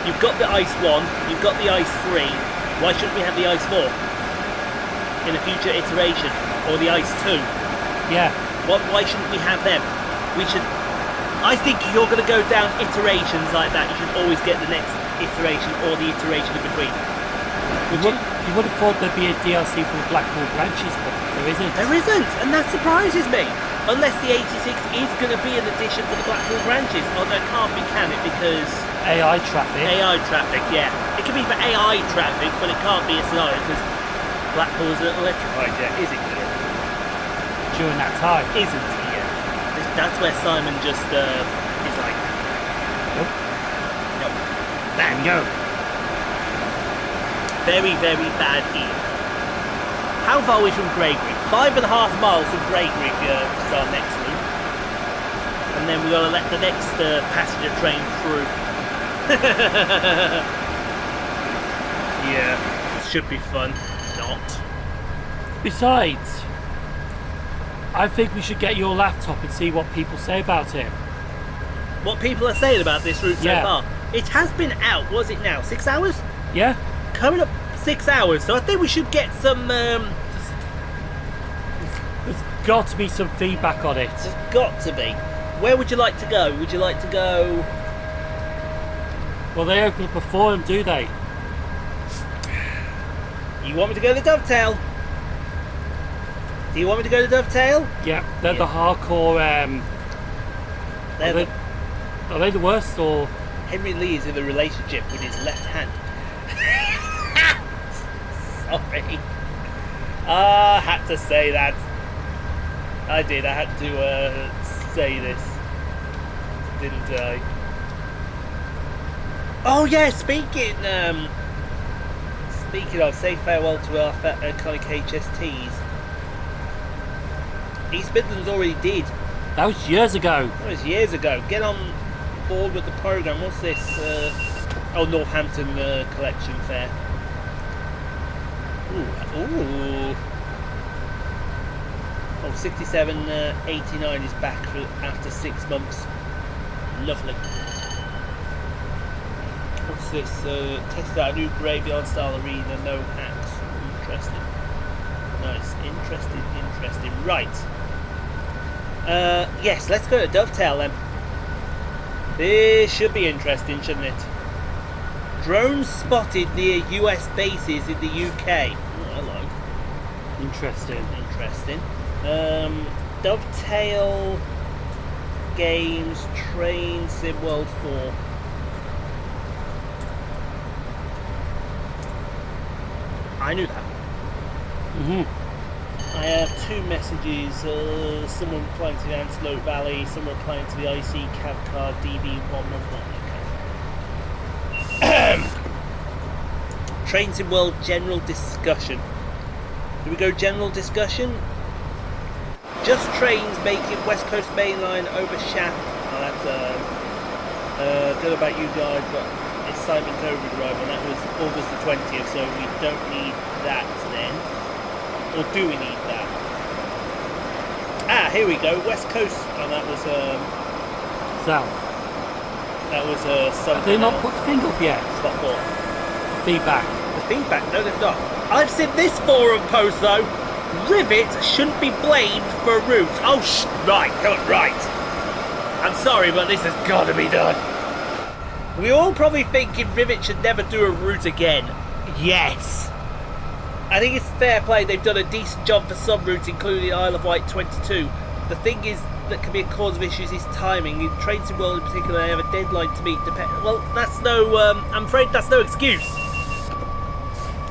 You've got the Ice 1, you've got the Ice 3. Why shouldn't we have the Ice 4 in a future iteration, or the Ice 2? Yeah. Why shouldn't we have them? We should. I think you're going to go down iterations like that. You should always get the next iteration or the iteration in between. You would have thought there'd be a DLC for the Blackpool branches, but there isn't. There isn't, and that surprises me. Unless the 86 is going to be an addition to the Blackpool branches. Oh, no, it can't be, can it? Because AI traffic. AI traffic, yeah. It can be for AI traffic, but it can't be a scenario because Blackpool isn't electrified yet, is it? During that time. Isn't it yet? That's where Simon just is like, Nope. nope. Bang. Go. Very, very bad here. How far are we from Gregory? 5.5 miles from Gregory, which is our next loop. And then we've got to let the next passenger train through. Yeah, should be fun. Not. Besides, I think we should get your laptop and see what people say about it. What people are saying about this route so Yeah. far. It has been out, was it now? 6 hours? Yeah? Coming up 6 hours, so I think we should get some, There's got to be some feedback on it. there's got to be. Where would you like to go? Would you like to go... Well, they open up a forum, do they? You want me to go to Dovetail? Do you want me to go to Dovetail? Yeah, they're the hardcore. They're Are they the worst, or? Henry Lee is in a relationship with his left hand. Sorry. I had to say that. I did. I had to say this. Didn't I? Oh yeah, speaking of, say farewell to our iconic HSTs. East Midlands already did. That was years ago. That was years ago. Get on board with the programme. What's this? Oh, Northampton Collection Fair. Ooh. Oh, 67.89 is back after 6 months. Lovely. What's this? Test out a new graveyard style arena, no hacks. Interesting. Nice. Interesting. Right. Yes, let's go to Dovetail then. This should be interesting, shouldn't it? Drones spotted near US bases in the UK. Oh, hello. Interesting. Dovetail Games Train Sim World 4. I knew that. I have 2 messages. Someone replying to the Antelope Valley, someone replying to the IC cab car DB111. Trains in World general discussion. Do we go general discussion? Just trains making West Coast Main Line over Shaft. Oh, that's don't know about you guys, but it's Simon's Overdrive, and that was August the 20th, so we don't need that then. Or do we need that? Ah, here we go. West Coast. Oh, that was South. that was something. Have they not put the thing up yet? Spot 4. Feedback. The feedback? No, they've not. I've seen this forum post though. Rivet shouldn't be blamed for a route. Oh, right. I'm sorry, but this has got to be done. We're all probably thinking Rivet should never do a route again. Yes. I think it's fair play. They've done a decent job for some routes, including the Isle of Wight 22. The thing is that can be a cause of issues is timing. In Train Sim World in particular, they have a deadline to meet. Well, that's no. I'm afraid that's no excuse.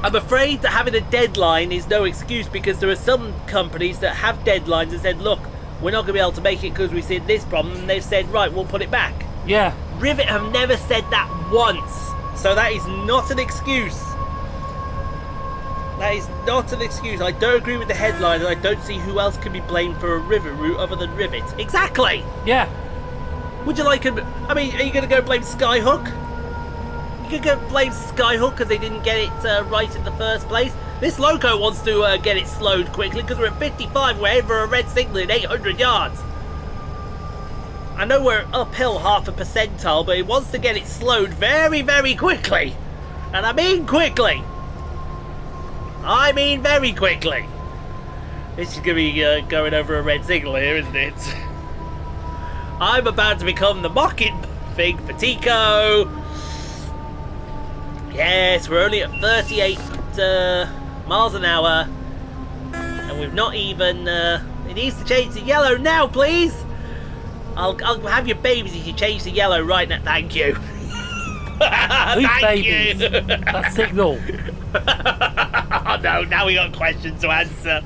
I'm afraid that having a deadline is no excuse, because there are some companies that have deadlines and said, look, we're not going to be able to make it because we see this problem, and they've said, right, we'll put it back. Yeah. Rivet have never said that once, so that is not an excuse. That is not an excuse. I don't agree with the headline, and I don't see who else can be blamed for a Rivet route other than Rivet. Exactly! Yeah. Would you like are you going to go blame Skyhook? You could go blame Skyhook because they didn't get it right in the first place. This loco wants to get it slowed quickly because we're at 55, we're aiming for a red signal in 800 yards. I know we're uphill half a percentile, but it wants to get it slowed very, very quickly. And I mean quickly. I mean very quickly. This is going to be going over a red signal here, isn't it? I'm about to become the mocking thing for Tico. Yes, we're only at 38 miles an hour. And we've not even... it needs to change to yellow now, please. I'll have your babies if you change to yellow right now. Thank you. Thank you. That signal. Oh no, now we got questions to answer.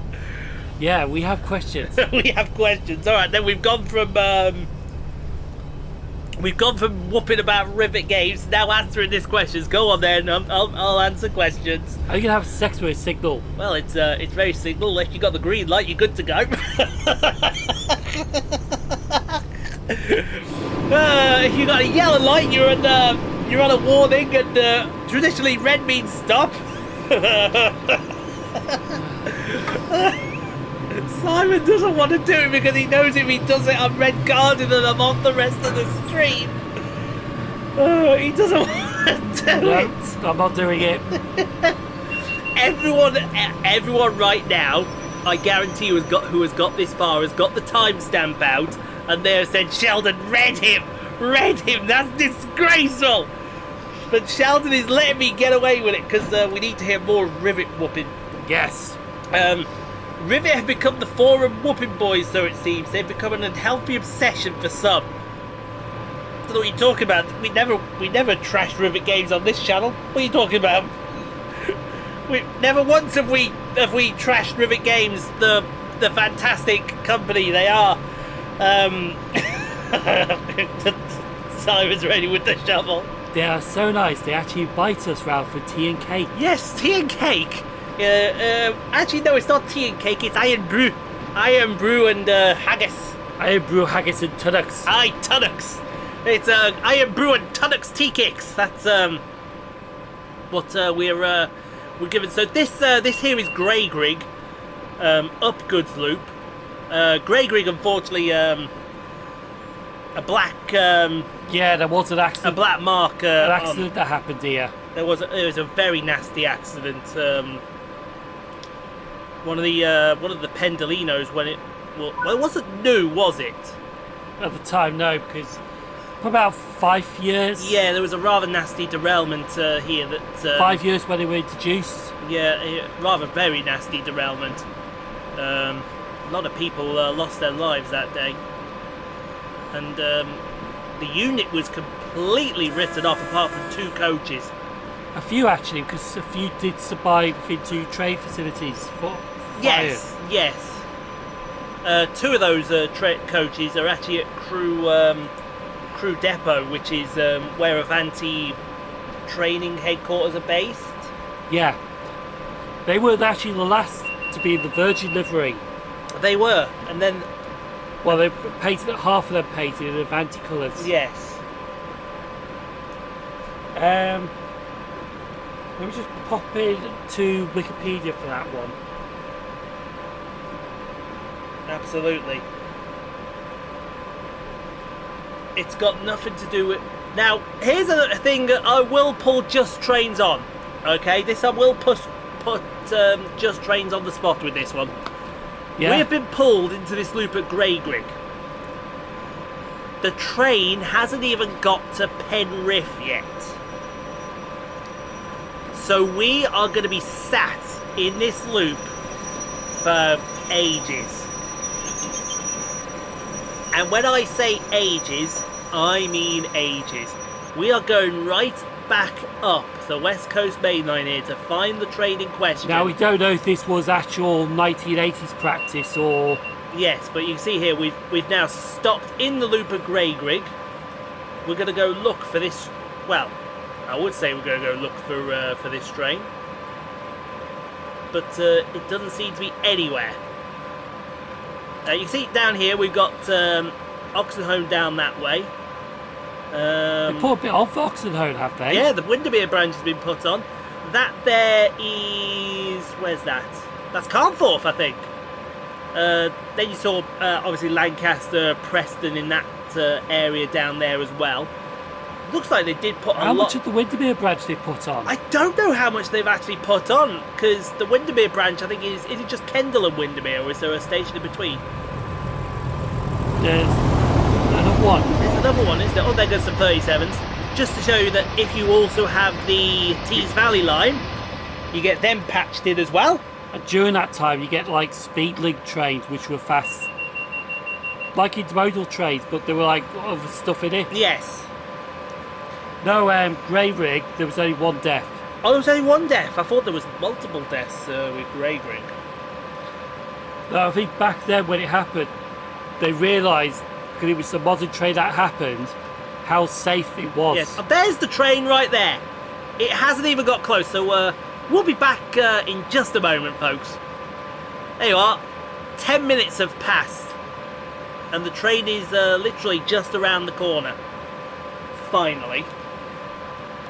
Yeah, we have questions. We have questions. Alright, then we've gone from whooping about Rivet games, now answering these questions. Go on then, I'll answer questions. Are you going to have sex with a signal? Well, it's very signal. If you got the green light, you're good to go. If you got a yellow light, you're on a warning, and traditionally red means stop. Simon doesn't want to do it because he knows if he does it, I'm red carded and I'm off the rest of the stream. He doesn't want to do it. I'm not doing it. Everyone right now, I guarantee who has got this far has got the timestamp out, and they have said, Sheldon, red him, that's disgraceful. But Sheldon is letting me get away with it because we need to hear more Rivet whooping. Yes. Rivet have become the forum whooping boys, so it seems. They've become an unhealthy obsession for some. I don't know what you're talking about. We never trashed Rivet games on this channel. What are you talking about? We never once have we trashed Rivet games, the fantastic company they are. Simon's ready with the shovel. They are so nice. They actually bite us, Ralph, with tea and cake. Yes, tea and cake. Actually, no, it's not tea and cake. It's iron brew and haggis. Iron brew, haggis, and tunnocks. Aye, tunnocks. It's iron brew and tunnocks tea cakes. That's what we're given. So this here is Greygrig, up Goods Loop. Greygrig, unfortunately, a black. Yeah, there was an accident. A black mark. An accident that happened here. There was a very nasty accident. One of the Pendolinos when it wasn't new, was it? At the time, no, because for about 5 years. Yeah, there was a rather nasty derailment here. That 5 years when they were introduced. Yeah, rather very nasty derailment. A lot of people lost their lives that day, and the unit was completely written off, apart from 2 coaches. A few actually, because a few did survive into trade facilities for fire. Yes. 2 of those coaches are actually at Crew Depot, which is where Avanti training headquarters are based. Yeah. They were actually the last to be in the Virgin livery. They were, and then... Well, they painted it, half of them painted in Avanti colours. Yes. Let me just pop into Wikipedia for that one. Absolutely. It's got nothing to do with... Now, here's a thing that I will pull Just Trains on. Okay, this I will put Just Trains on the spot with this one. Yeah. We have been pulled into this loop at Greygrig. The train hasn't even got to Penrith yet. So we are going to be sat in this loop for ages. And when I say ages, I mean ages. We are going right back up the West Coast Main Line here to find the train in question. Now, we don't know if this was actual 1980s practice or... Yes, but you can see here we've now stopped in the loop of Greygrig. We're going to go look for this... Well, I would say we're going to go look for this train. But it doesn't seem to be anywhere. You can see down here we've got Oxenholme down that way. They put a bit on for Oxenholme, have they? Yeah, the Windermere branch has been put on. That there is... Where's that? That's Carnforth, I think. Then you saw, obviously, Lancaster, Preston in that area down there as well. Looks like they did put a lot... How much of the Windermere branch they put on? I don't know how much they've actually put on, because the Windermere branch, I think, is it just Kendal and Windermere, or is there a station in between? There's another one. There's another one, isn't there? Oh, there goes some 37s. Just to show you that if you also have the Tees Valley line, you get them patched in as well. And during that time, you get like speed link trains, which were fast, like intermodal trains, but there were like other stuff in it. Yes. No, Greygrig, there was only one death. Oh, there was only one death. I thought there was multiple deaths with Greygrig. No, I think back then when it happened, they realised, because it was the modern train that happened, how safe it was. Yes, oh, there's the train right there. It hasn't even got close, so we'll be back in just a moment, folks. There you are. 10 minutes have passed, and the train is literally just around the corner. Finally.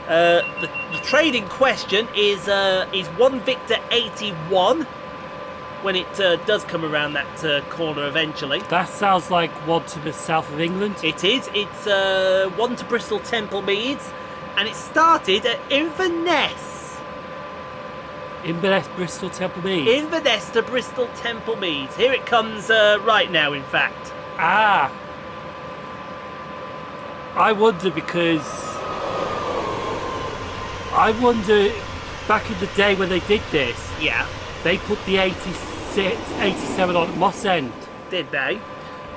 The train in question is 1 Victor 81 when it does come around that corner eventually. That sounds like one to the south of England. It is. It's one to Bristol Temple Meads, and it started at Inverness. Inverness, Bristol, Temple Meads. Inverness to Bristol Temple Meads. Here it comes right now, in fact. Ah. I wonder because... I wonder, back in the day when they did this, Yeah. they put the 87 on at Moss End. Did they?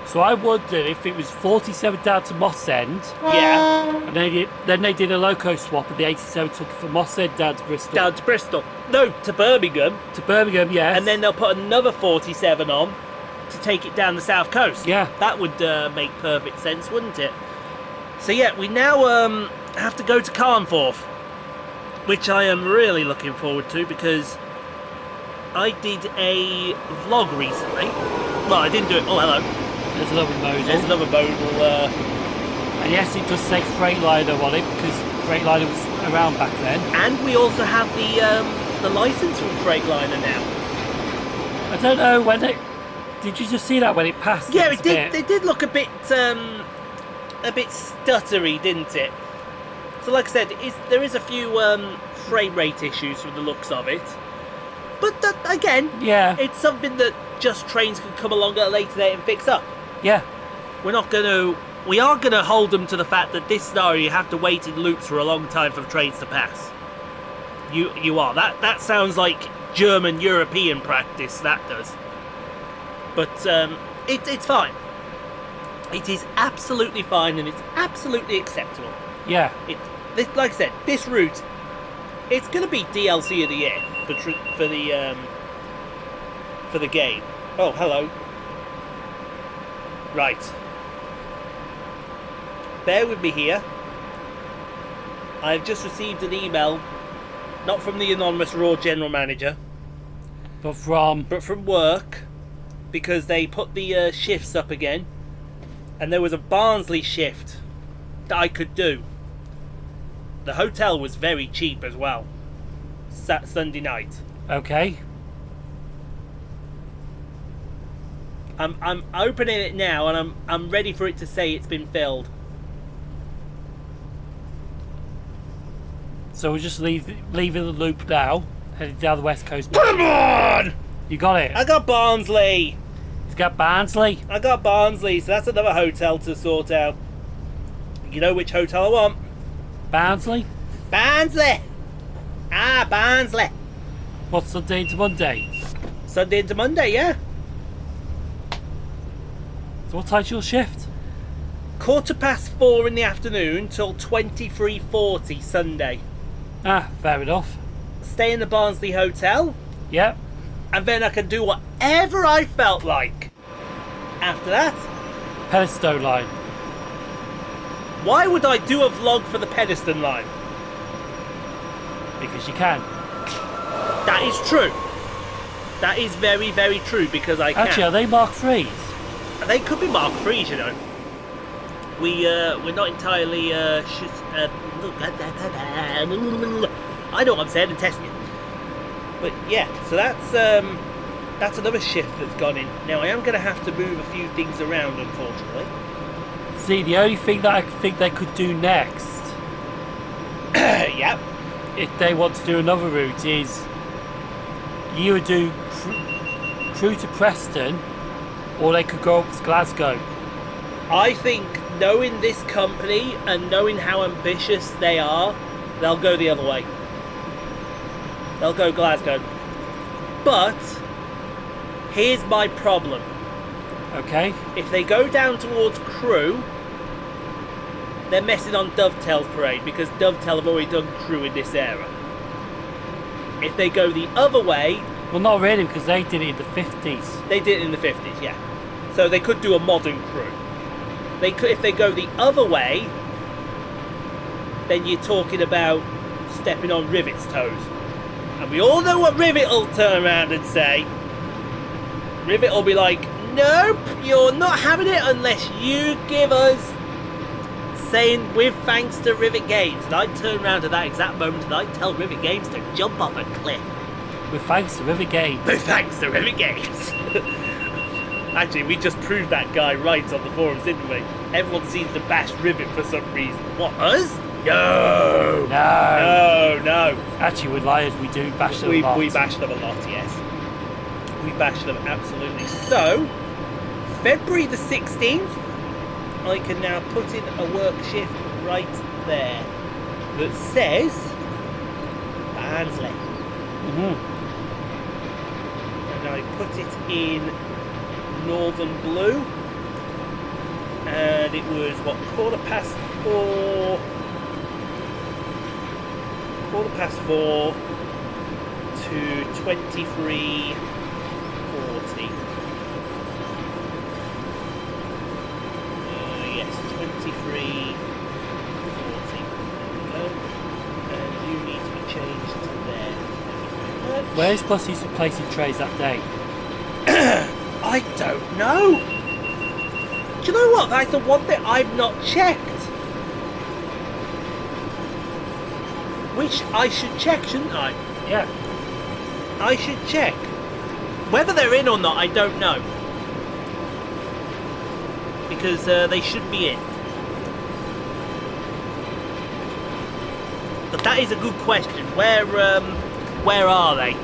So I wondered if it was 47 down to Moss End. Yeah. And then they did a loco swap and the 87 took it from Moss End down to Bristol. Down to Bristol. No, to Birmingham. To Birmingham, yes. And then they'll put another 47 on to take it down the south coast. Yeah. That would make perfect sense, wouldn't it? So yeah, we now have to go to Carnforth, which I am really looking forward to because I did a vlog recently. Well, I didn't do it. Oh, hello. There's another modal. There's another modal. And yes, it does say Freightliner on it because Freightliner was around back then. And we also have the the licence from Freightliner now. I don't know when it. Did you just see that when it passed? Yeah, its it did. bit? It did look a bit stuttery, didn't it? So, like I said, there is a few frame rate issues from the looks of it. But that, again, Yeah. it's something that Just Trains can come along at a later date and fix up. Yeah. We are gonna hold them to the fact that this scenario you have to wait in loops for a long time for trains to pass. You are. That sounds like German European practice, that does. But it's fine. It is absolutely fine and it's absolutely acceptable. Yeah. Like I said, this route, it's going to be DLC of the year for the game. Oh, hello. Right. Bear with me here. I've just received an email, not from the anonymous Raw General Manager, But from. but from work, because they put the shifts up again, and there was a Barnsley shift that I could do. The hotel was very cheap as well. Sunday night. Okay. I'm opening it now, and I'm ready for it to say it's been filled. So we're just leaving the loop now, heading down the west coast. Come on! You got it. I got Barnsley. It's got Barnsley. I got Barnsley, so that's another hotel to sort out. You know which hotel I want? Barnsley. Barnsley. Barnsley. What's Sunday into Monday? Sunday into Monday, yeah. So what time's your shift? 4:15 in the afternoon till 23:40 Sunday. Fair enough. Stay in the Barnsley hotel, Yep. and then I can do whatever I felt like. After that, Preston line. why would I do a vlog for the Preston line? Because you can. That is true. That is very, very true, because I can. Actually, are they Mark 3s? They could be Mark III's, you know. We're not entirely I know what I'm saying and testing it. But yeah, so that's another shift that's gone in. Now I am going to have to move a few things around, unfortunately. See, the only thing that I think they could do next, Yep. if they want to do another route, is you would do Crewe to Preston, or they could go up to Glasgow. I think, knowing this company and knowing how ambitious they are, they'll go the other way. They'll go Glasgow. But here's my problem. Okay. If they go down towards Crewe, they're messing on Dovetail's parade, because Dovetail have already done Crewe in this era. If they go the other way, Well, not really, because they did it in the 50s. they did it in the 50s, yeah. So they could do a modern Crewe. They could, if they go the other way, then you're talking about stepping on Rivet's toes. And we all know what Rivet will turn around and say. Rivet will be like, nope, you're not having it unless you give us, saying with thanks to Rivet Games. And I'd turn around at that exact moment and I'd tell Rivet Games to jump off a cliff. With thanks to River Games. With thanks to Rivet Games. Actually, we just proved that guy right on the forums, didn't we? Everyone seems to bash Rivet for some reason. What, us? No! No. Actually, we're liars. We do bash them a lot. We bash them a lot, yes. We bash them absolutely. So, February the 16th, I can now put in a work shift right there that says Barnsley. And I put it in Northern Blue, and it was what, 4:15 to 23:40. Yes, 23:40. And you need to be changed to there. Where's Bussey's replacing trays that day? I don't know. Do you know what? That's the one thing I've not checked. Which I should check, shouldn't I? Yeah. I should check. Whether they're in or not, I don't know. Because they should be in. But that is a good question. Where are they?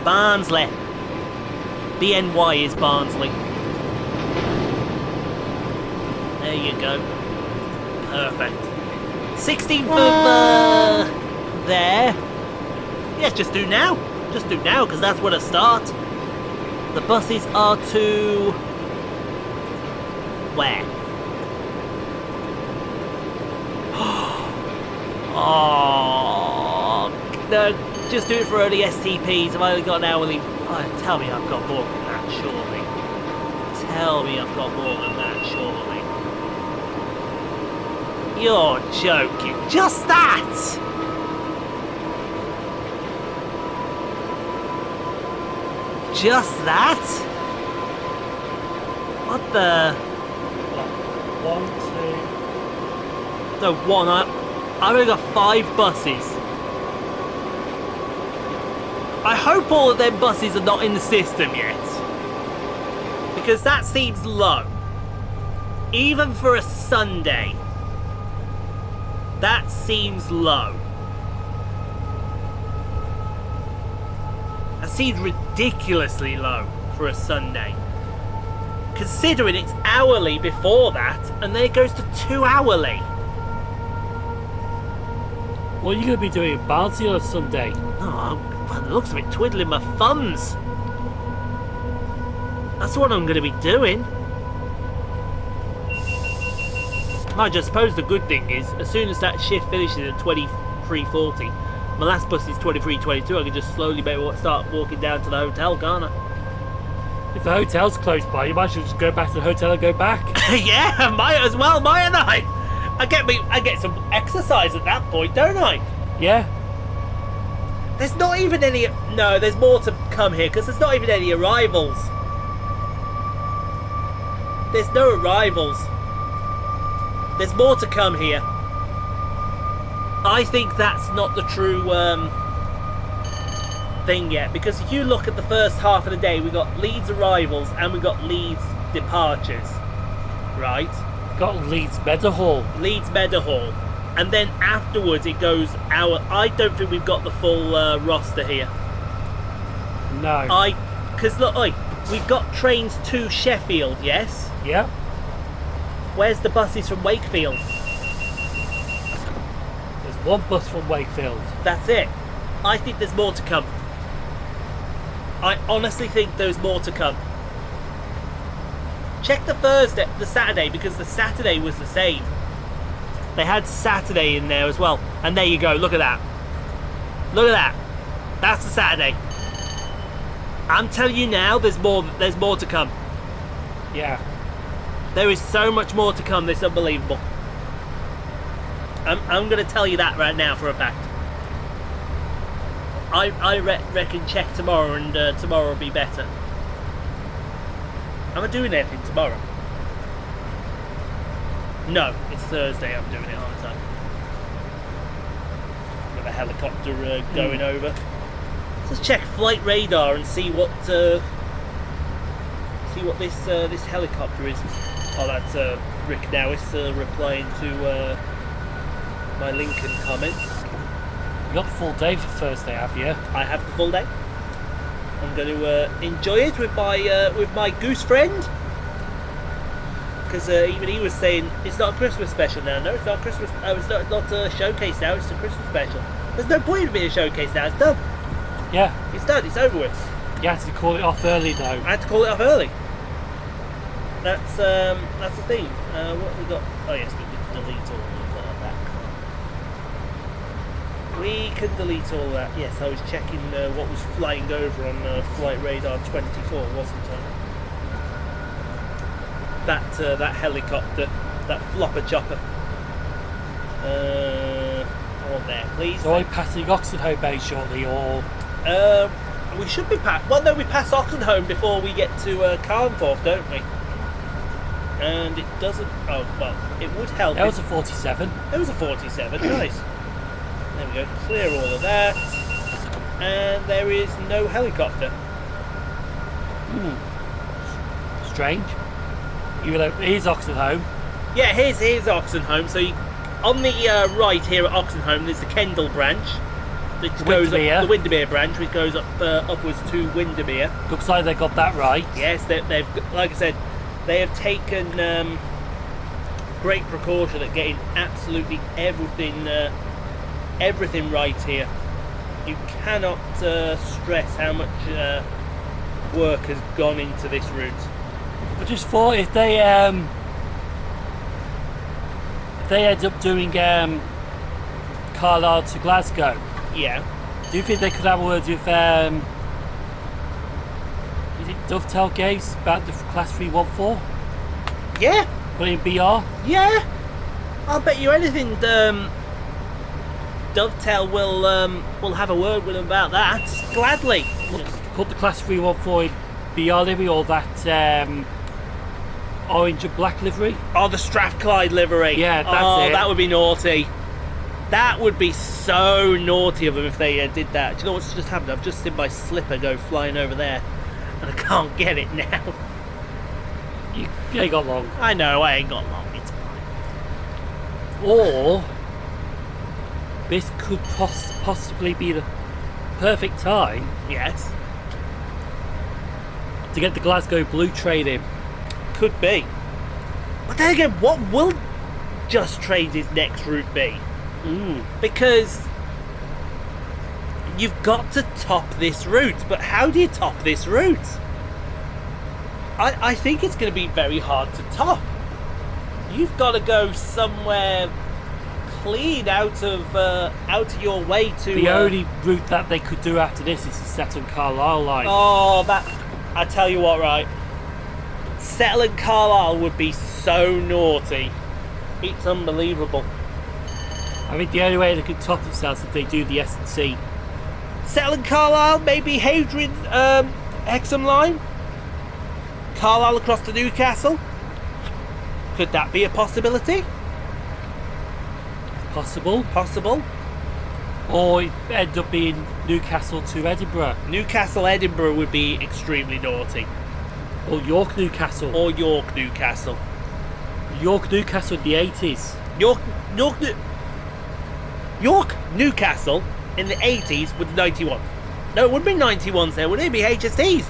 Barnsley. BNY is Barnsley. There you go. Perfect. 16th of there. Yes, just do now. Just do now, because that's where to start. The buses are to where? Oh no! Just do it for early STPs. I've only got an hourly. Oh, tell me I've got more than that, surely. Tell me I've got more than that, surely. You're joking. Just that! Just that? What the? One, two. No, one. I've only got 5 buses. I hope all of them buses are not in the system yet. Because that seems low. Even for a Sunday. That seems low. That seems ridiculously low for a Sunday. Considering it's hourly before that, and then it goes to 2 hourly. What are you going to be doing at Barnsley on a Sunday? Oh, by the looks of it, twiddling my thumbs. That's what I'm going to be doing. Mind you, I suppose the good thing is, as soon as that shift finishes at 23:40, my last bus is 23:22, I can just slowly start walking down to the hotel, can't I? If the hotel's close by, you might as well just go back to the hotel and go back. Yeah, I might as well, mightn't I? I get some exercise at that point, don't I? Yeah. There's not even any... No, there's more to come here, because there's not even any arrivals. There's no arrivals. There's more to come here. I think that's not the true thing yet, because if you look at the first half of the day, we got Leeds arrivals and we got Leeds departures, right? Got Leeds Meadowhall. Leeds Meadowhall, and then afterwards it goes I don't think we've got the full roster here. No. Because look, we've got trains to Sheffield, yes? Yeah. Where's the buses from Wakefield? There's one bus from Wakefield. That's it. I think there's more to come. I honestly think there's more to come. Check the Saturday, because the Saturday was the same. They had Saturday in there as well. And there you go, look at that. Look at that. That's the Saturday. I'm telling you now, there's more to come. Yeah. There is so much more to come, it's unbelievable. I'm going to tell you that right now for a fact. I reckon check tomorrow, and tomorrow will be better. Am I doing anything tomorrow? No, it's Thursday I'm doing it, aren't I? With a helicopter going over. Let's check flight radar and see what this helicopter is. Oh, that's Rick Nowis replying to my Lincoln comment. You got the full day for Thursday, have you? I have the full day. I'm going to enjoy it with my goose friend, because even he was saying it's not a Christmas special now. No, it's not Christmas. It's not a showcase now. It's a Christmas special. There's no point in being a showcase now. It's done. Yeah. It's done. It's over with. You had to call it off early though. I had to call it off early. That's the thing. What have we got? Oh yes, we can delete all of that. We can delete all that. Yes, I was checking what was flying over on Flight Radar 24, wasn't I? That helicopter, that flopper chopper. On there, please. So are we passing Oxenholme Bay shortly, or? We should be past. Well, no, we pass Oxenholme before we get to Carnforth, don't we? And it doesn't. Oh well, it would help. That was a 47. It was a 47. Nice. There we go. Clear all of that. and there is no helicopter. Strange. Even though it is Oxenholme. Yeah, here's Oxenholme. So on the right here at Oxenholme, there's the Kendal branch. Which goes up, the Windermere branch, which goes up upwards to Windermere. Looks like they got that right. Yes, they've like I said, they have taken great precaution at getting absolutely everything right here. You cannot stress how much work has gone into this route. I just thought if they end up doing Carlisle to Glasgow, Yeah. do you think they could have words with is it Dovetail Gates about the class 314? Yeah. Put it in BR? Yeah. I'll bet you anything. Dovetail will have a word with them about that gladly. Put the class 314 in BR livery or that orange and black livery. Oh, the Strathclyde livery. Yeah, that's it. That would be naughty. That would be so naughty of them if they did that. Do you know what's just happened? I've just seen my slipper go flying over there, and I can't get it now. You ain't got long. I know, I ain't got long. It's fine. Or this could possibly be the perfect time Yes, to get the Glasgow Blue train in. could be. But then again, what will Just Trains' next route be? Because you've got to top this route, but how do you top this route? I think it's going to be very hard to top. You've got to go somewhere clean out of your way to. The only route that they could do after this is the Settle-Carlisle line. Oh, that! I tell you what, right? Settle and Carlisle would be so naughty. It's unbelievable. I think the only way they could top themselves is if they do the S&C. Settle and Carlisle, maybe Hadrian, Hexham line. Carlisle across to Newcastle. Could that be a possibility? Possible. Possible. Or it end up being Newcastle to Edinburgh. Newcastle, Edinburgh would be extremely naughty. Or York, Newcastle. Or York, Newcastle. York, Newcastle in the 80s. York, Newcastle in the 80s with 91. No, it wouldn't be 91s there, would it? It'd be HSTs.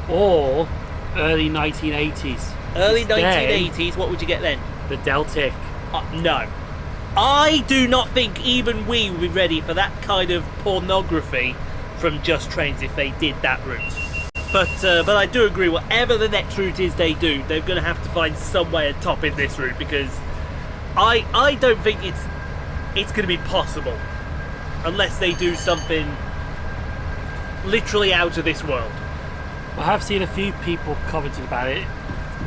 Or early 1980s. Early Instead, 1980s, what would you get then? the Deltic. No. I do not think even we would be ready for that kind of pornography from Just Trains if they did that route. But I do agree, whatever the next route is they do, they're going to have to find some way of topping this route, because I don't think it's going to be possible unless they do something literally out of this world. I have seen a few people commenting about it.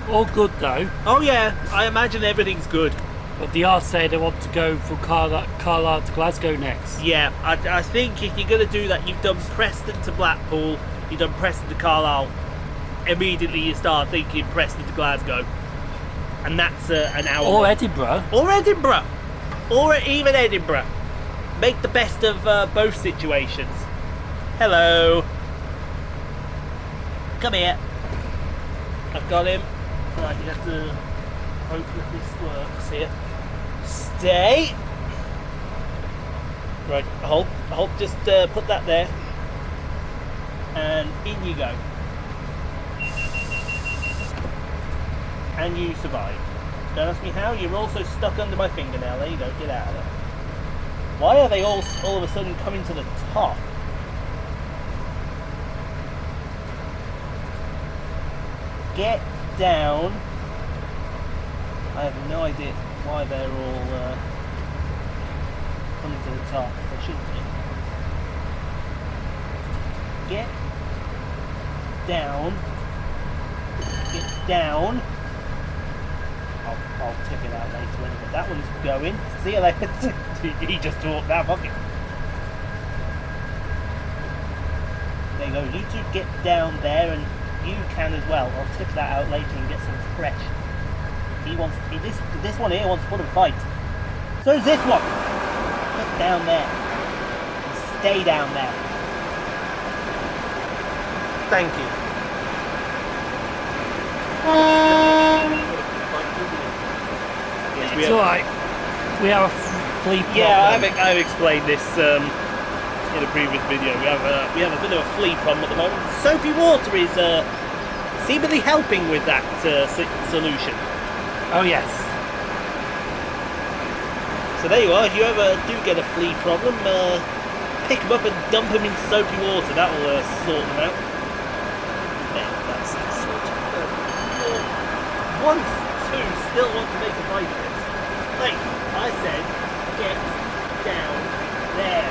All good though. Oh yeah, I imagine everything's good. But they are saying they want to go from Carlisle to Glasgow next. Yeah, I think if you're going to do that, you've done Preston to Blackpool, you've done Preston to Carlisle, immediately you start thinking Preston to Glasgow. And that's an hour. Or Edinburgh. Or Edinburgh. Or even Edinburgh. Make the best of both situations. Hello. Come here. I've got him. Right, you have to hope that this works here. Stay. Right, hold, just put that there. And in you go. And you survive. Don't ask me how, you're also stuck under my fingernail. There you go, get out of there. Why are they all of a sudden coming to the top? Get down. I have no idea why they're all coming to the top. They shouldn't be. Get down. Get down. I'll tip it out later anyway. That one's going. See you later. He just talked that bucket. There you go. You two get down there, and you can as well. I'll tip that out later and get some fresh. This one here wants to put a fight. So does this one. Get down there. And stay down there. Thank you. Yes, It's alright. We have a flea problem. Yeah, I've explained this in a previous video. We have a bit of a flea problem at the moment. Soapy water is seemingly helping with that solution. Oh yes. So there you are. If you ever do get a flea problem, pick them up and dump them in soapy water. That will sort them out. There, that's sorted. One, two, still want to make a bite of it. Like I said, get down there.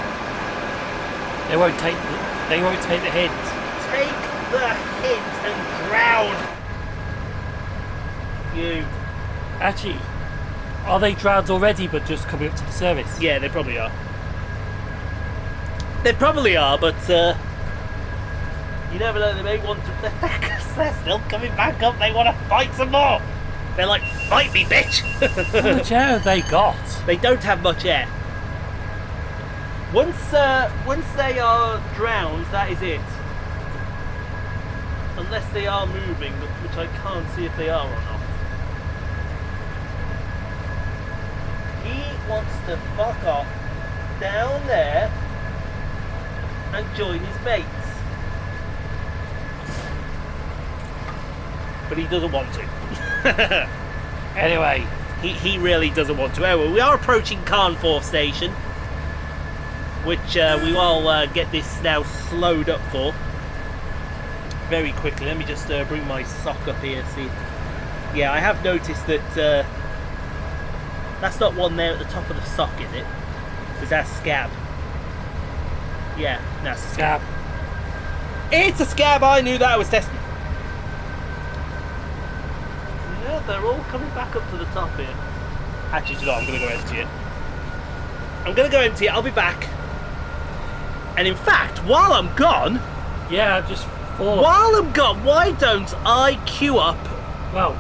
They won't take the hint. Take the hint and drown. You. Actually, are they drowned already but just coming up to the surface? Yeah, they probably are. They probably are, but you never know, they may want to. They're still coming back up, they want to fight some more. They're like, fight me, bitch! How much air have they got? They don't have much air. Once they are drowned, that is it. Unless they are moving, which I can't see if they are or not. He wants to fuck off down there and join his mates. But he doesn't want to. Anyway, he really doesn't want to. Anyway, we are approaching Carnforth Station, which we will get this now slowed up for very quickly. Let me just bring my sock up here. See, yeah, I have noticed that that's not one there at the top of the sock, is it? Is that a scab? Yeah, that's a scab. It's a scab. I knew that. I was testing. Yeah, they're all coming back up to the top here. Actually, you know, I'm going to go empty it. I'm going to go empty it. I'll be back. And in fact, while I'm gone, yeah, just fall. While I'm gone, why don't I queue up? Well,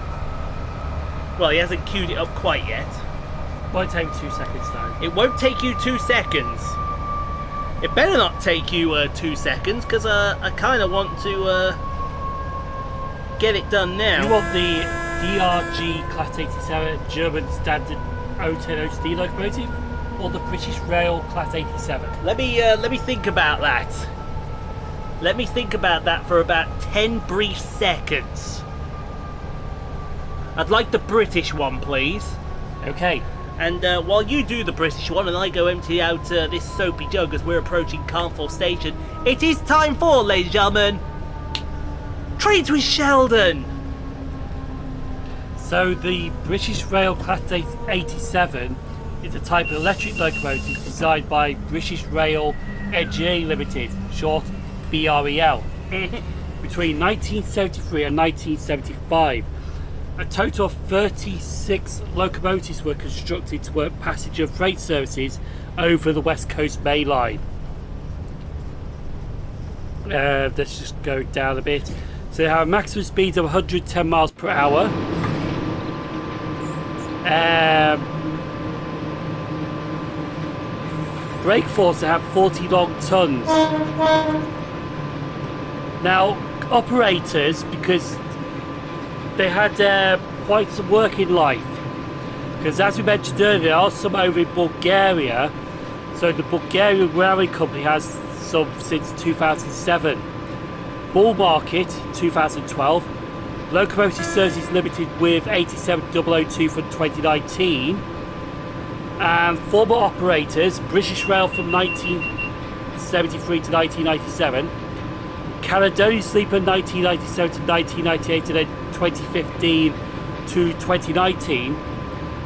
he hasn't queued it up quite yet. Won't take 2 seconds though. It won't take you 2 seconds. It better not take you 2 seconds, because I kind of want to get it done now. You want the DRG Class 87 German Standard 010 OCD locomotive, or the British Rail Class 87? Let me think about that. Let me think about that for about 10 brief seconds. I'd like the British one, please. Okay. And while you do the British one and I go empty out this soapy jug as we're approaching Carnforth Station, it is time for, ladies and gentlemen, Treats with Sheldon. So the British Rail Class 87 is a type of electric locomotive designed by British Rail Engineering Limited, short BREL, between 1973 and 1975. A total of 36 locomotives were constructed to work passenger and freight services over the West Coast Main Line. Let's just go down a bit. So they have a maximum speed of 110 miles per hour. Brake force to have 40 long tons. Now, operators, because they had quite some work in life, because as we mentioned earlier, there are some over in Bulgaria. So the Bulgarian Railway Company has some since 2007. Bull Market 2012. Locomotive Services Limited with 87002 from 2019. And former operators, British Rail from 1973 to 1997. Caledonian Sleeper 1997 to 1998, and then 2015 to 2019,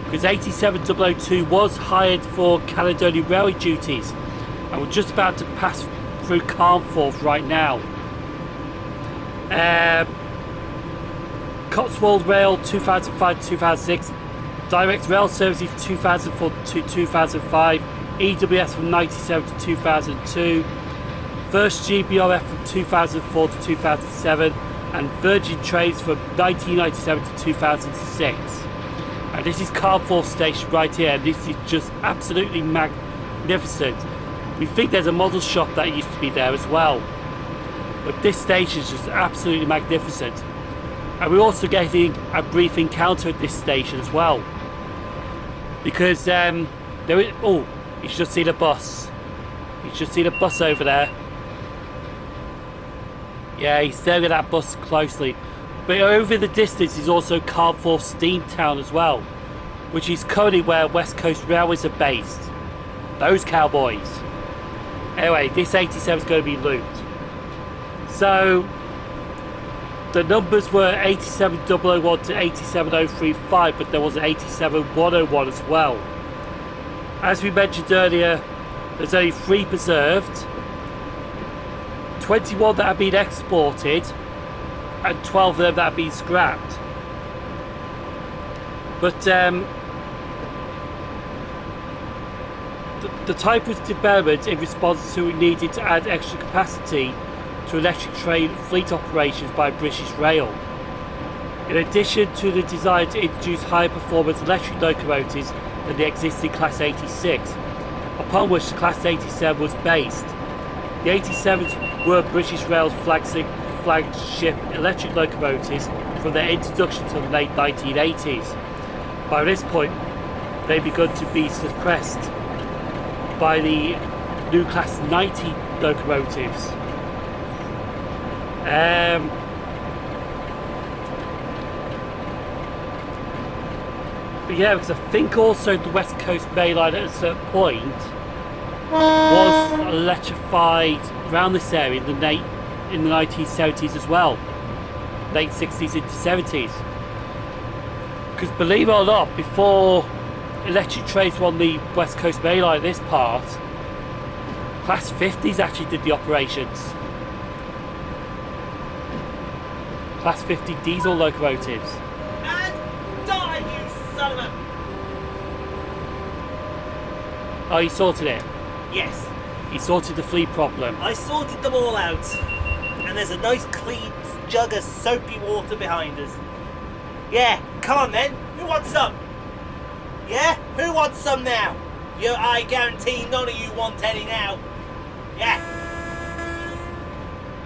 because 87002 was hired for Caledonian Railway duties, and we're just about to pass through Carnforth right now. Cotswold Rail 2005 to 2006, Direct Rail Services 2004 to 2005, EWS from 1997 to 2002, First GBRF from 2004 to 2007, and Virgin Trains from 1997 to 2006. And this is Carnforth Station right here, and this is just absolutely magnificent. We think there's a model shop that used to be there as well. But this station is just absolutely magnificent. And we're also getting a brief encounter at this station as well. Because there is... Oh, you should see the bus. You should see the bus over there. Yeah, he's staring at that bus closely. But over the distance is also Carlisle Steamtown as well, which is currently where West Coast Railways are based. Those cowboys. Anyway, this 87 is going to be looped. So, the numbers were 87001 to 87035, but there was an 87101 as well. As we mentioned earlier, there's only 3 preserved, 21 that have been exported, and 12 of them that have been scrapped. But the type was developed in response to needing to add extra capacity to electric train fleet operations by British Rail. In addition to the desire to introduce higher performance electric locomotives than the existing Class 86, upon which the Class 87 was based. The 87s were British Rail's flagship electric locomotives from their introduction to the late 1980s. By this point, they begun to be suppressed by the new Class 90 locomotives. Yeah, because I think also the West Coast Main Line at a certain point was electrified around this area in the 1970s as well, late 60s into 70s. Because believe it or not, before electric trains were on the West Coast Main Line, this part, Class 50s actually did the operations. Class 50 diesel locomotives. And die, you son of a... Oh, you sorted it? Yes, You sorted the fleet problem. I sorted them all out. And there's a nice clean jug of soapy water behind us. Yeah, come on then. Who wants some? Yeah? Who wants some now? I guarantee none of you want any now. Yeah.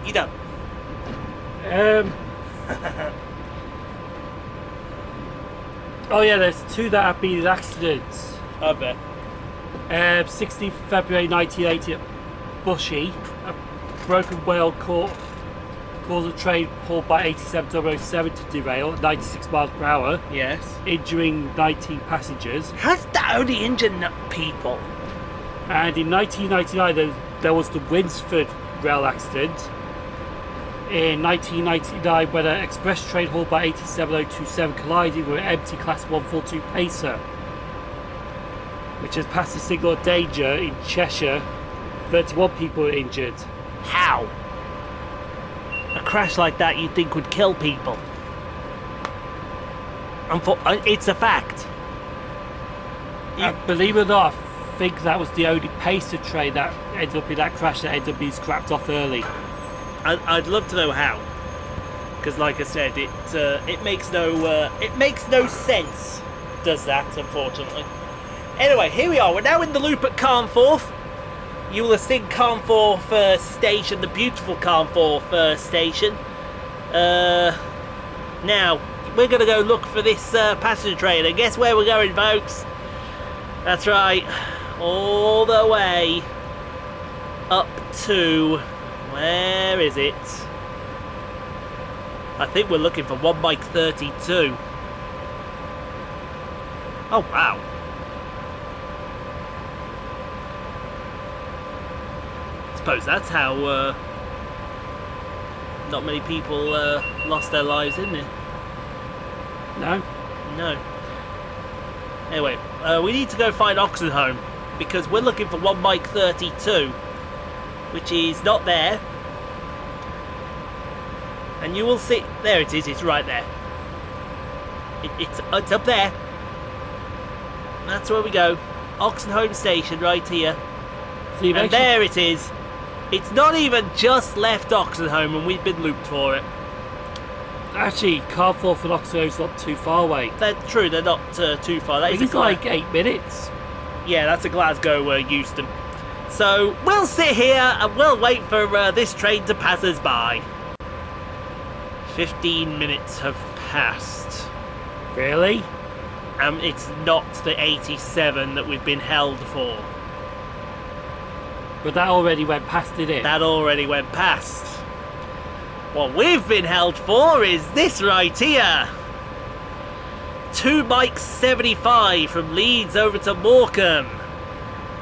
You don't. Oh yeah, there's 2 that have been in accidents. I bet. 16th February 1980 at Bushy, a broken wheel caused a train pulled by 8707 to derail at 96 miles per hour, Yes. injuring 19 passengers. How's that only injured people? And in 1999 there was the Winsford rail accident. In 1999 when an express train hauled by 87027 collided with an empty Class 142 Pacer, which has passed the signal of danger in Cheshire. 31 people were injured. How? A crash like that you'd think would kill people. It's a fact. Believe it or not, I think that was the only Pacer train that ended up in that crash that ended up being scrapped off early. I'd love to know how, because like I said, it makes no sense. Does that, unfortunately? Anyway, here we are. We're now in the loop at Carnforth. You will have seen Carnforth Station, the beautiful Carnforth Station. Now we're going to go look for this passenger train, and guess where we're going, folks? That's right, all the way up to, where is it? I think we're looking for 1 Mike 32. Oh wow. Suppose that's how not many people lost their lives, isn't it? No? No. Anyway, we need to go find Oxenholme, because we're looking for 1 Mike 32, which is not there. And you will see, there it is, it's right there. It's up there. That's where we go. Oxenholme Station, right here. So And there it is. It's not even just left Oxenholme and we've been looped for it. Actually, Carnforth and Oxenholme's not too far away. They're true, they're not too far. That is It's like 8 minutes. Yeah, that's a Glasgow Euston. So we'll sit here and we'll wait for this train to pass us by. 15 minutes have passed. Really? It's not the 87 that we've been held for. But that already went past, did it? That already went past. What we've been held for is this right here. 2 Mike 75 from Leeds over to Morecambe.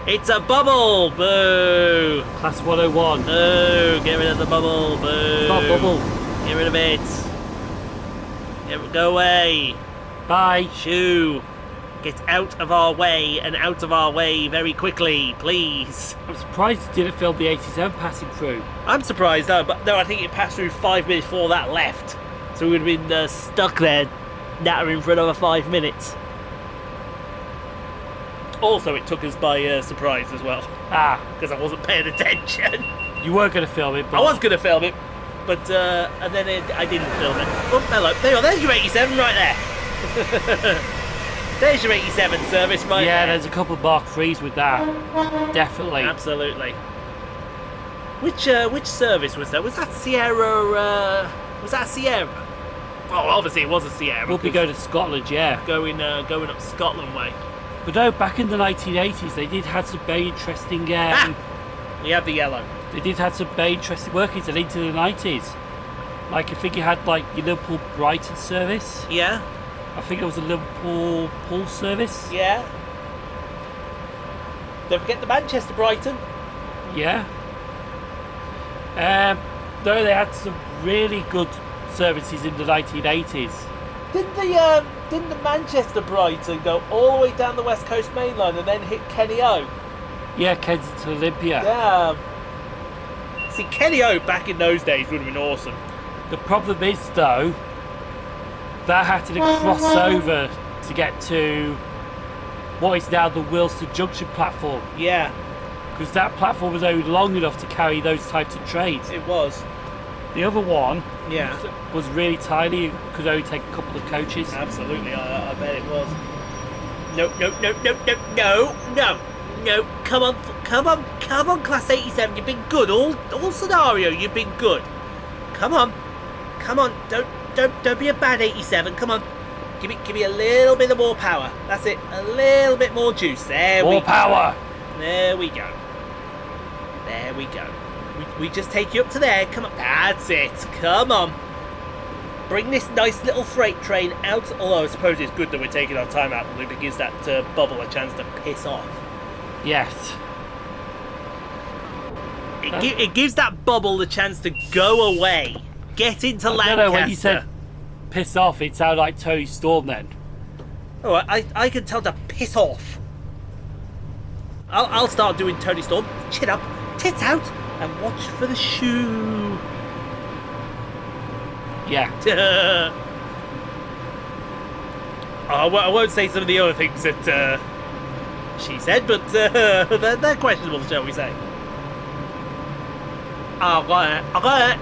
It's a bubble. Boo. Class 101. Boo. Get rid of the bubble. Boo. It's not a bubble. Get rid of it. Go away. Bye. Shoo. Get out of our way and out of our way very quickly, please. I'm surprised it didn't film the 87 passing through. I'm surprised though, but no, I think it passed through 5 minutes before that left. So we would have been stuck there, nattering for another 5 minutes. Also, it took us by surprise as well. Because I wasn't paying attention. You were going to film it, but... I was going to film it, but and then I didn't film it. Oh, hello. There's your 87 right there. There's your 87 service right there. Yeah, there's a couple of Mark 3s with that. Definitely. Absolutely. Which service was that? Was that Sierra? Was that Sierra? Oh, obviously it was a Sierra. We'll be going to Scotland, yeah. Going up Scotland way. But no, back in the 1980s, they did have some very interesting... We had the yellow. They did have some very interesting workings and into the 90s. Like, I think you had, like, your Liverpool Brighton service. Yeah. I think it was a Liverpool Pool service. Yeah. Don't forget the Manchester Brighton. Yeah. No, they had some really good services in the 1980s. Didn't the Manchester Brighton go all the way down the West Coast Main Line and then hit Kenny O? Yeah, Kensington Olympia. Yeah. See, Kenny O back in those days would have been awesome. The problem is, though, that had to cross over to get to what is now the Wilston Junction platform. Yeah. Because that platform was only long enough to carry those types of trains. It was. The other one Yeah. was really tiny, could only take a couple of coaches. Absolutely, I bet it was. No. Come on, Class 87. You've been good. All scenario, you've been good. Come on. Don't be a bad 87. Come on. Give me a little bit of more power. That's it. A little bit more juice. There we go. More power. There we go. There we go. We just take you up to there. Come on. That's it. Come on. Bring this nice little freight train out. Although I suppose it's good that we're taking our time out. It gives that bubble a chance to piss off. Yes. It gives that bubble the chance to go away. Get into Lancaster. No, when you said piss off, it sounded like Tony Storm then. Oh, I can tell to piss off. I'll start doing Tony Storm. Chin up, tits out, and watch for the shoe. Yeah. I won't say some of the other things that she said, but they're questionable, shall we say. I got it.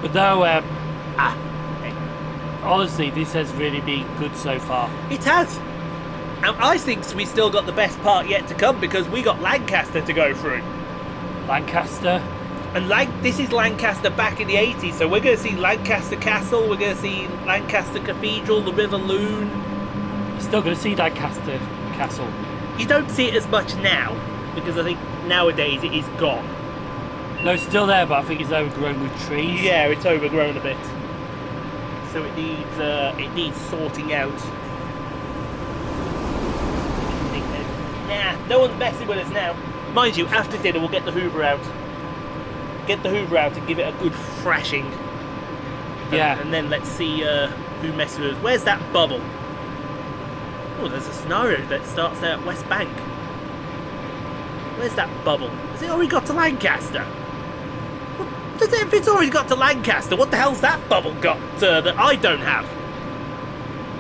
But no, honestly, this has really been good so far. It has. And I think we still got the best part yet to come because we got Lancaster to go through. Lancaster. And this is Lancaster back in the 80s, so we're going to see Lancaster Castle, we're going to see Lancaster Cathedral, the River Loon. You're still going to see Lancaster Castle. You don't see it as much now, because I think nowadays it is gone. No, it's still there, but I think it's overgrown with trees. Yeah, it's overgrown a bit. So it needs sorting out. Nah, no one's messing with us now. Mind you, after dinner we'll get the Hoover out. Get the Hoover out and give it a good thrashing. Yeah. And then let's see who messes with us. Where's that bubble? Oh, there's a scenario that starts there at West Bank. Where's that bubble? Has it already got to Lancaster? If it's already got to Lancaster, what the hell's that bubble got that I don't have?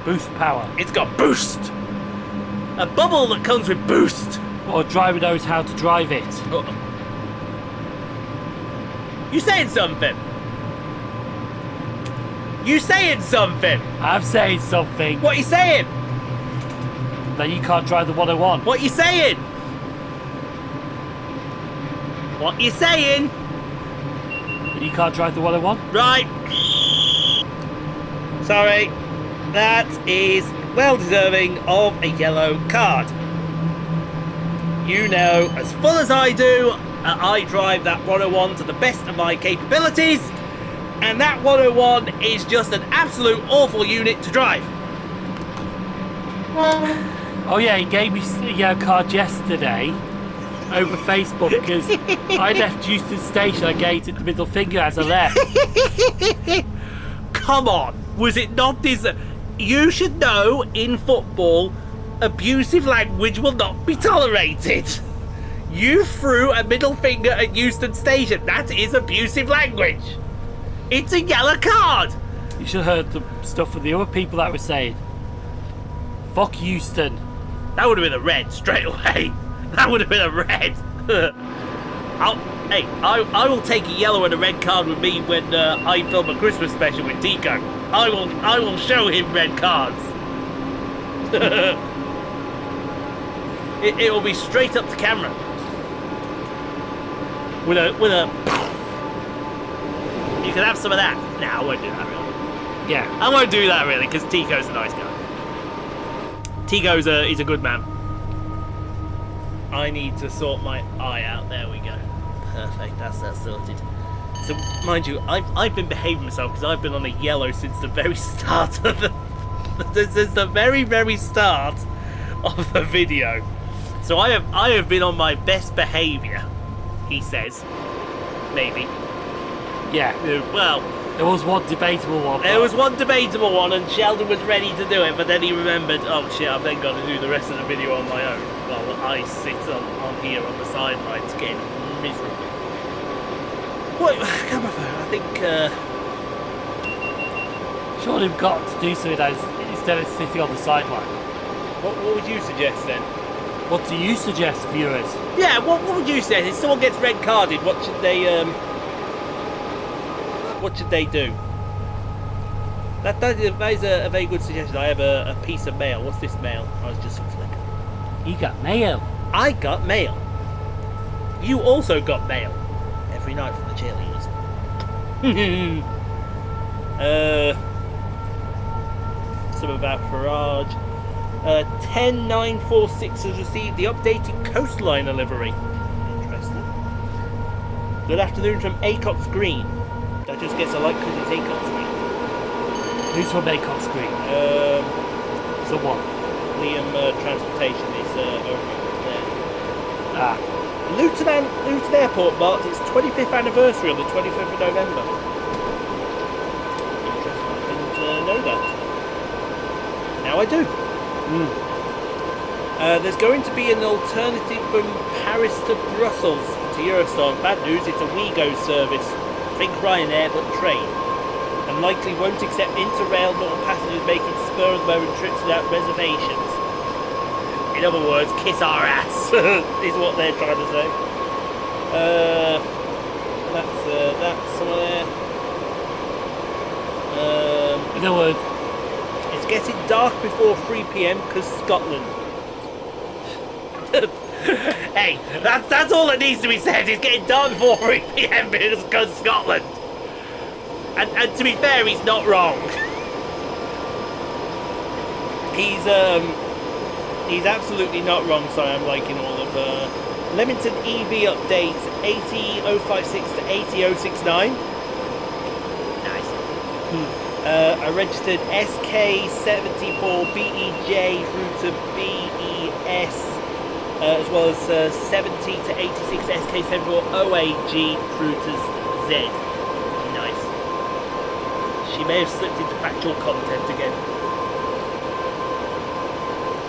Boost power. It's got boost! A bubble that comes with boost! Or a driver knows how to drive it. Uh-oh. You saying something? You saying something? I'm saying something. What are you saying? that you can't drive the 101. What you saying? What you saying? That you can't drive the 101? Right. Sorry. That is well deserving of a yellow card. You know, as full as I do, I drive that 101 to the best of my capabilities, and that 101 is just an absolute awful unit to drive. Oh yeah, he gave me a yellow card yesterday over Facebook because I left Euston Station. I gave it the middle finger as I left. Come on, was it not this? You should know in football, abusive language will not be tolerated. You threw a middle finger at Euston Station. That is abusive language. It's a yellow card. You should have heard the stuff from the other people that were saying. Fuck Euston. That would have been a red straight away. That would have been a red. I will take a yellow and a red card with me when I film a Christmas special with Tico. I will show him red cards. It will be straight up to camera. With a. You can have some of that. Nah, I won't do that really. Yeah. I won't do that really because Tico's a nice guy. Tico's he's a good man. I need to sort my eye out. There we go. Perfect. That's that sorted. So, mind you, I've been behaving myself because I've been on a yellow since the very start of since the very, very start of the video. So I have been on my best behaviour, he says. Maybe. Yeah. Well, there was one debatable one. There was one debatable one, and Sheldon was ready to do it, but then he remembered, oh shit, I've then got to do the rest of the video on my own. While I sit on here on the sidelines getting miserable. What? Come on, I think. Surely we've got to do something instead of sitting on the sideline. What would you suggest then? What do you suggest, viewers? Yeah, what would you suggest? If someone gets red carded, what should they do? That is a very good suggestion. I have a piece of mail. What's this mail? I was just flicking. You got mail. I got mail. You also got mail. Every night from the cheerleaders. Some about Farage. 10946 has received the updated coastliner livery. Interesting. Good afternoon from Acox Green. That just gets a like because it's Acox Green. Who's from Acox Green? Someone. Liam Transportation is over there. Ah. Luton Airport marked its 25th anniversary on the 25th of November. Interesting, I didn't know that. Now I do. There's going to be an alternative from Paris to Brussels to Eurostar. Bad news, it's a WeGo service. Think Ryanair but train. And likely won't accept Interrail nor passengers making spur-of-the-moment trips without reservations. In other words, kiss our ass is what they're trying to say. That's some of there. In other words, it's getting dark before 3 p.m. because Scotland. Hey, that's all that needs to be said. It's getting dark before 3 p.m. because Scotland. And to be fair, he's not wrong. He's absolutely not wrong. Sorry, I'm liking all of Leamington EV update 80056 to 80069. Nice. I registered SK74BEJ through to BES, as well as 70 to 86 SK74OAG through to Z. Nice. She may have slipped into factual content again.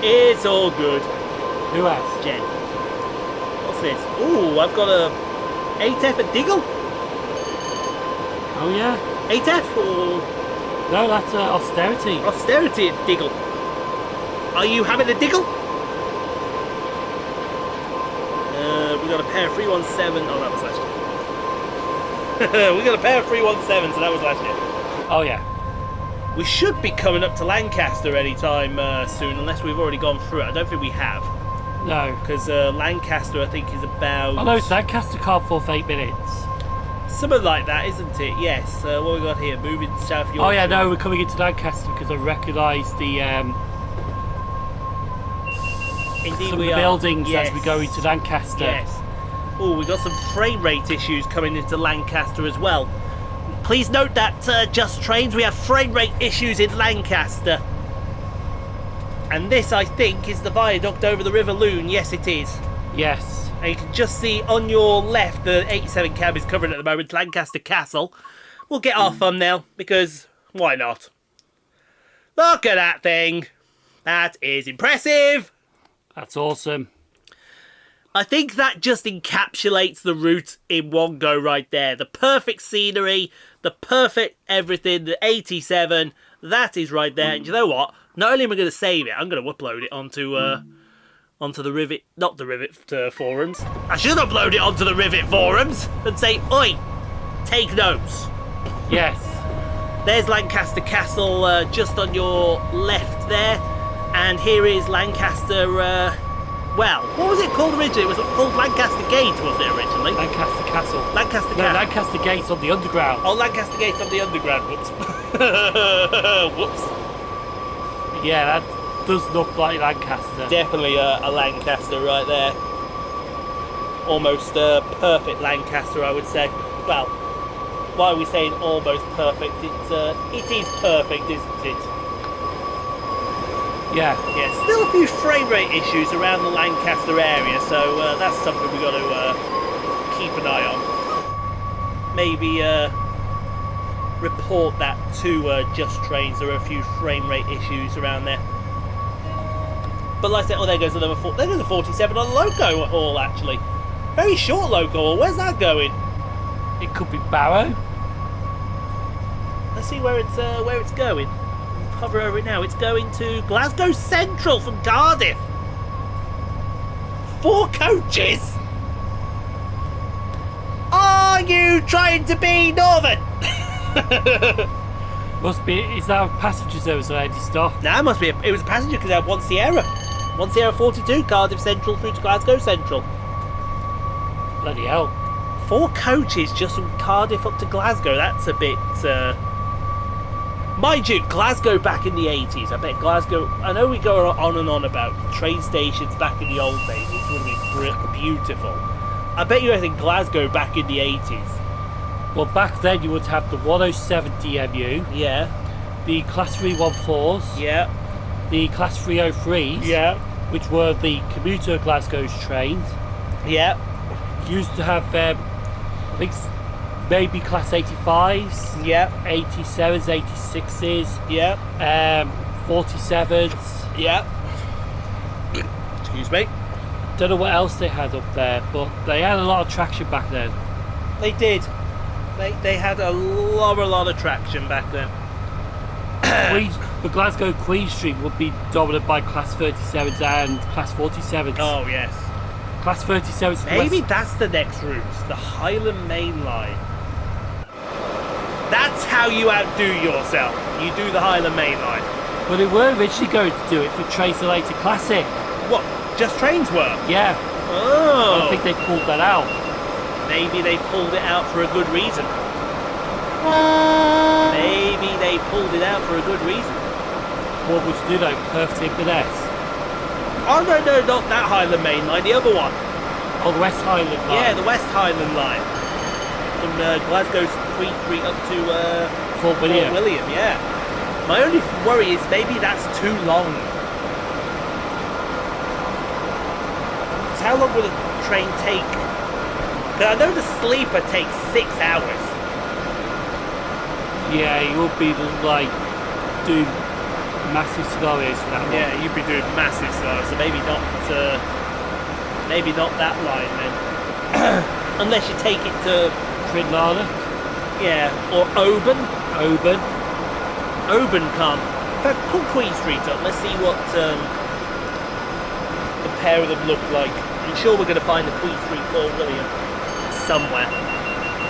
It's all good. who has? Jen. What's this? Ooh, I've got a 8F at Diggle. Oh yeah. 8F or No, that's austerity. austerity at Diggle. Are you having a Diggle? We got a pair of 317. Oh, that was last year. We got a pair of 317, so that was last year. Oh yeah. We should be coming up to Lancaster anytime soon, unless we've already gone through it. I don't think we have. No. Because Lancaster, I think, is about... Oh no, it's Lancaster can't for 8 minutes. Something like that, isn't it? Yes. What we got here? Moving south Yorkshire. Oh yeah, no, we're coming into Lancaster because I recognise the Indeed some we of the are. buildings Yes. as we go into Lancaster. Yes. Oh, we got some frame rate issues coming into Lancaster as well. Please note that, Just Trains, we have frame rate issues in Lancaster. And this, I think, is the viaduct over the River Loon. Yes, it is. Yes. And you can just see on your left, the 87 cab is covering at the moment, Lancaster Castle. We'll get our thumbnail, because why not? Look at that thing. That is impressive. That's awesome. I think that just encapsulates the route in one go right there. The perfect scenery, the perfect everything, the 87, that is right there. And you know what? Not only am I going to save it, I'm going to upload it onto the Rivet, not the Rivet forums. I should upload it onto the Rivet forums and say, oi, take notes. Yes. There's Lancaster Castle just on your left there. And here is Lancaster, well, what was it called originally? It was called Lancaster Gate, was it originally? Lancaster Castle. Lancaster No, Castle. Lancaster Gate's on the underground. Oh, Lancaster Gate's on the underground. Whoops. Whoops. Yeah, that does look like Lancaster. Definitely a Lancaster right there. Almost perfect Lancaster, I would say. Well, why are we saying almost perfect? It is perfect, isn't it? Yeah. Yeah, still a few frame rate issues around the Lancaster area, so that's something we've got to keep an eye on. Maybe report that to Just Trains. There are a few frame rate issues around there. But like I said, oh, there goes another there goes a 47 on the loco haul, actually. Very short loco haul. Where's that going? It could be Barrow. Let's see where it's going. Hover over it now. It's going to Glasgow Central from Cardiff. 4 coaches. Are you trying to be northern? Must be. Is that a passenger service or any stop? Nah, it must be. It was a passenger because it had 1 Sierra. 1 Sierra 42, Cardiff Central through to Glasgow Central. Bloody hell. 4 coaches just from Cardiff up to Glasgow. That's a bit... Mind you, Glasgow back in the 80s. I bet Glasgow... I know we go on and on about train stations back in the old days, which would have been beautiful. I bet you I think Glasgow back in the 80s. Well, back then you would have the 107 DMU, Yeah, the Class 314s, yeah, the Class 303s, yeah, which were the commuter Glasgow's trains. yeah, Used to have, I think, maybe Class 85s, yeah, 87s, 86s, yeah, 47s. yeah. Excuse me. Don't know what else they had up there, but they had a lot of traction back then. They did. They had a lot of traction back then. The Glasgow Queen Street would be dominated by Class 37s and Class 47s. Oh yes. Class 37s. Maybe that's the next route, the Highland Main Line. That's how you outdo yourself. You do the Highland Main Line. But they were originally going to do it for Trace the Later Classic. What? Just Trains were? Yeah. Oh. I think they pulled that out. Maybe they pulled it out for a good reason. Maybe they pulled it out for a good reason. What would you do though? Perth to Inverness? Oh no, not that Highland Main Line, the other one. Oh, the West Highland line. Yeah, the West Highland Line. From Glasgow Queen Street up to Fort William. Fort William, yeah. My only worry is maybe that's too long. So how long will a train take? Because I know the sleeper takes 6 hours. Yeah, you would be like doing massive scenarios for that one. Yeah, you'd be doing massive stars, so maybe not that line then. Unless you take it to Trinlana. yeah, or Oban. Oban. Oban can't. In fact, pull Queen Street up. Let's see what the pair of them look like. I'm sure we're going to find the Queen Street Fort William somewhere.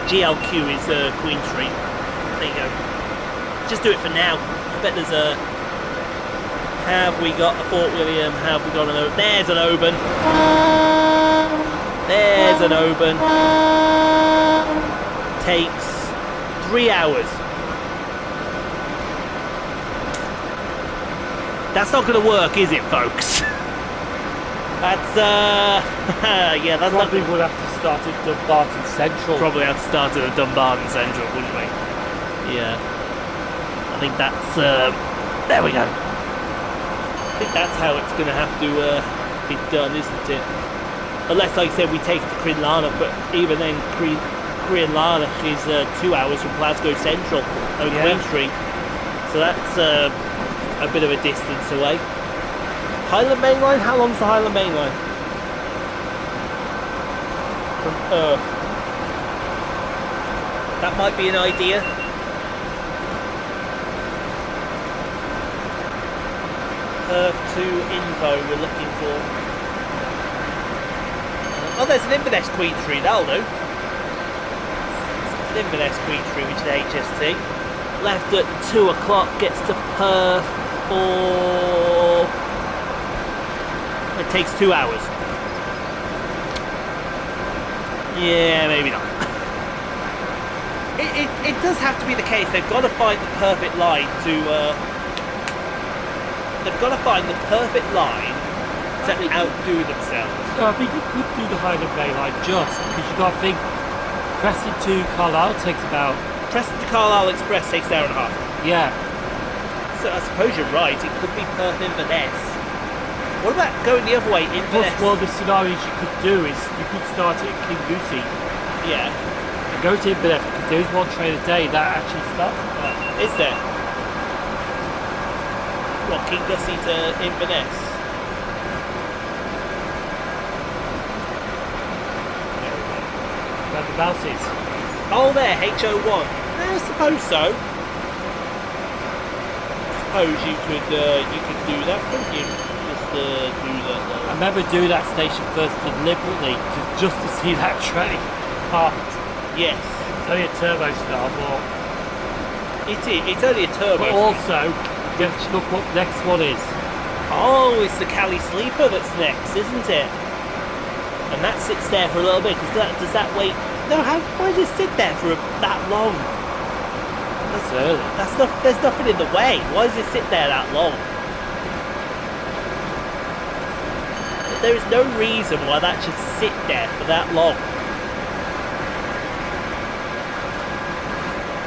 GLQ is Queen Street. There you go. Just do it for now. bet there's a... Have we got a Fort William? Have we got an Oban? There's an Oban. There's an Oban. Takes 3 hours. That's not going to work, is it, folks? That's, yeah, that's Probably not... would have to start at Dumbarton Central. Probably have to start at Dumbarton Central, wouldn't we? Yeah. I think that's, there we go. I think that's how it's going to have to be done, isn't it? Unless, like I said, we take it to Carlisle, but even then, Carlisle is 2 hours from Glasgow Central on Queen Street. So that's a bit of a distance away. Highland Main Line? How long's the Highland Main Line? From Earth. That might be an idea. Earth to info we're looking for. Oh, there's an Inverness Queen Street, that'll do. An Inverness Queen Street, which is HST. Left at 2 o'clock, gets to Perth for... It takes 2 hours. Yeah, maybe not. It does have to be the case. They've got to find the perfect line to... They've got to find the perfect line to outdo themselves. No, I think you could do the Highland Main Line just because you've got to think Preston to Carlisle takes about... Preston to Carlisle Express takes an hour and a half. Yeah. So I suppose you're right. It could be Perth Inverness. What about going the other way, Plus, Inverness? one of the scenarios you could do is you could start at King Lucy Yeah. and go to Inverness because there is one train a day that actually starts at that. Is there? What, King Gussie to Inverness? Around the Bouses. Oh, there, HO1. I suppose so. I suppose you could do that, couldn't you? Just do that. I remember doing that station first deliberately just to see that train parked. Yes. It's only a turbo star, but It's only a turbo. but also you have to look what the next one is. Oh, it's the Cali Sleeper that's next, isn't it? And that sits there for a little bit. Does that wait? No, why does it sit there for that long? That's early. There's nothing in the way. Why does it sit there that long? There is no reason why that should sit there for that long.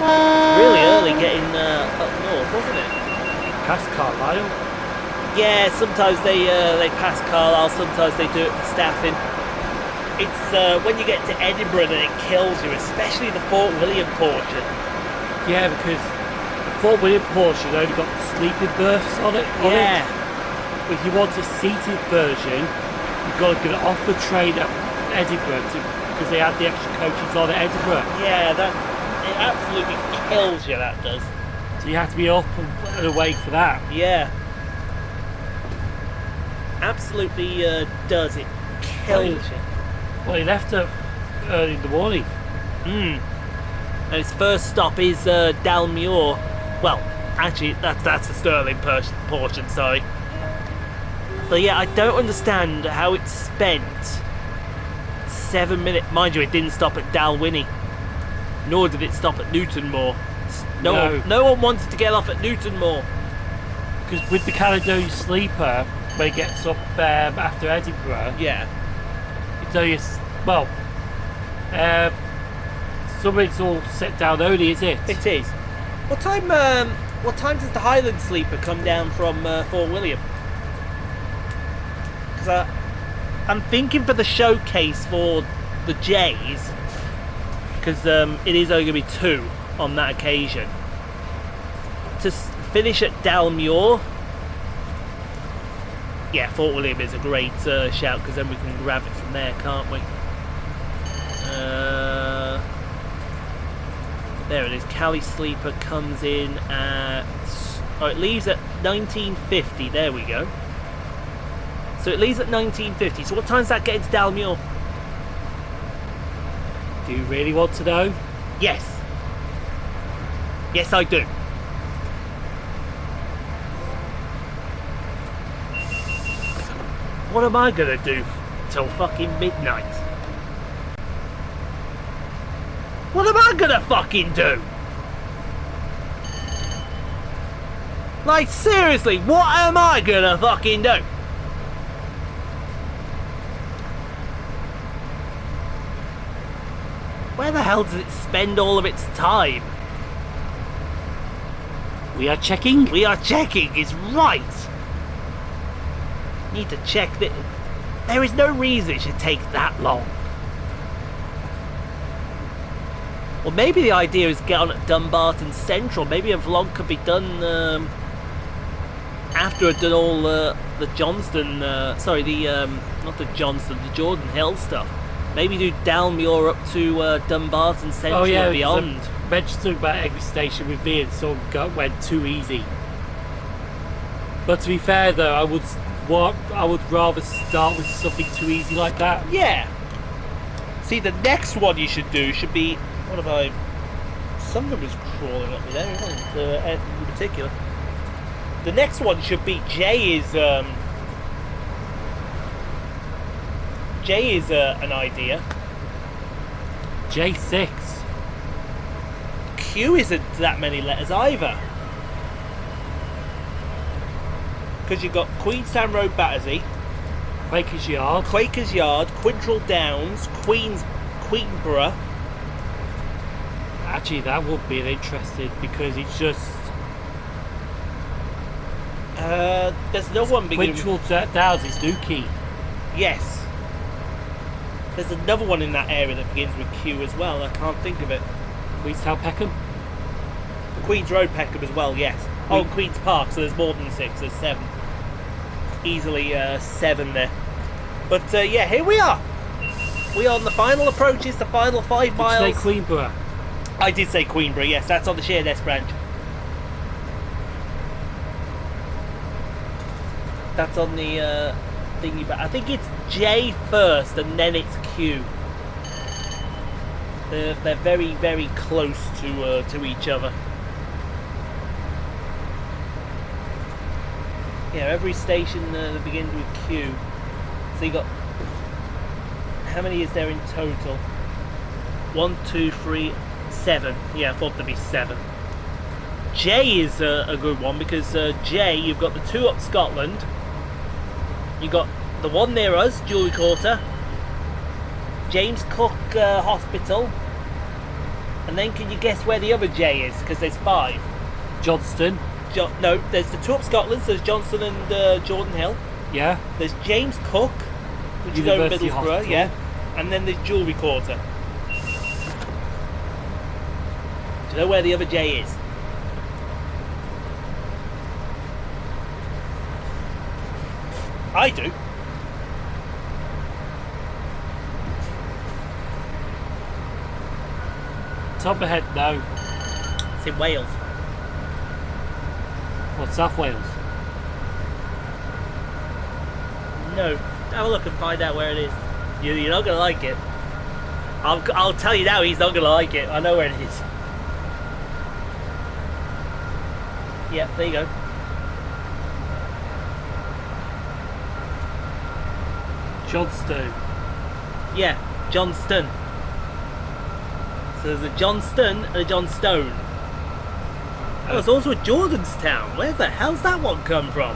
It's really early getting up north, wasn't it? Past Carlisle. Yeah, sometimes they pass Carlisle, sometimes they do it for staffing. It's when you get to Edinburgh that it kills you, especially the Fort William portion. Yeah, because the Fort William portion only got the sleeping berths on it. Yeah. If you want a seated version, you've got to get it off the train at Edinburgh because they had the extra coaches on at Edinburgh. Yeah, it absolutely kills you, that does. So you have to be up and awake for that. Yeah. Absolutely does. It kills you. Well, he left early in the morning. And his first stop is Dalmuir. Well, actually, that's the Stirling portion, sorry. But yeah, I don't understand how it spent 7 minutes. Mind you, it didn't stop at Dalwhinnie, nor did it stop at Newtonmore. No one wanted to get off at Newtonmore. Because with the Caledonia Sleeper, when it gets up after Edinburgh, Yeah. it's only some of it's all set down early, is it? It is. What time does the Highland Sleeper come down from Fort William? Because I'm thinking for the showcase for the Jays, because it is only going to be 2 on that occasion. To finish at Dalmuir. Yeah, Fort William is a great shout, because then we can grab it from there, can't we? There it is. Cali Sleeper comes in at... Oh, it leaves at 1950. There we go. So it leaves at 1950. So what time's that getting to Dalmuir? Do you really want to know? Yes. Yes, I do. What am I gonna do till fucking midnight? What am I gonna fucking do? Like, seriously, what am I gonna fucking do? Where the hell does it spend all of its time? We are checking. We are checking, is right. Need to check that. There is no reason it should take that long. Well, maybe the idea is get on at Dumbarton Central. Maybe a vlog could be done after I've done all the Johnston, not the Johnston, the Jordan Hill stuff. Maybe do Dalmuir up to Dumbarton Central and beyond. Mentioned something about every station with me and some went too easy. But to be fair though, I would rather start with something too easy like that. Yeah. See, the next one you should do should be, what have I? Something was crawling up me there, wasn't anything in particular. The next one should be J is an idea. J6. Q isn't that many letters either. Because you've got Queenstown Road, Battersea, Quakers Yard, Quintrell Downs, Queenborough. Actually, that would be an interesting because it's just. There's no one beginning. Quintrell Downs is Newquay. Yes. There's another one in that area that begins with Q as well. I can't think of it. Queenstown Peckham. Queen's Road, Peckham as well. Yes. Oh, Queen's Park. So there's more than 6. There's 7. Easily 7 there. But yeah, here we are. We are on the final approaches. The final 5 miles. Did you say Queenborough? I did say Queenborough. Yes, that's on the Shared S branch. That's on the thingy, but I think it's J first and then it's Q. They're very, very close to each other. Yeah, every station that begins with Q. So you got, how many is there in total? 1, 2, 3, 7. Yeah, I thought there'd be 7. J is a good one because J, you've got the 2 up Scotland. You got the one near us, Jewellery Quarter, James Cook Hospital, and then can you guess where the other J is? Because there's 5. Johnston. No, there's the 2 up Scotland, so there's Johnston and Jordan Hill. Yeah. There's James Cook, which is over University Middlesbrough, Hospital. yeah. And then there's Jewellery Quarter. Do you know where the other J is? I do. Top of my head, no. It's in Wales. What, South Wales? No. Have a look and find out where it is. You're not gonna like it. I'll tell you now, he's not gonna like it. I know where it is. Yep, there you go. Johnston. Yeah, Johnston. So there's a Johnston and a Johnstone. Oh, there's also a Jordanstown. Where the hell's that one come from?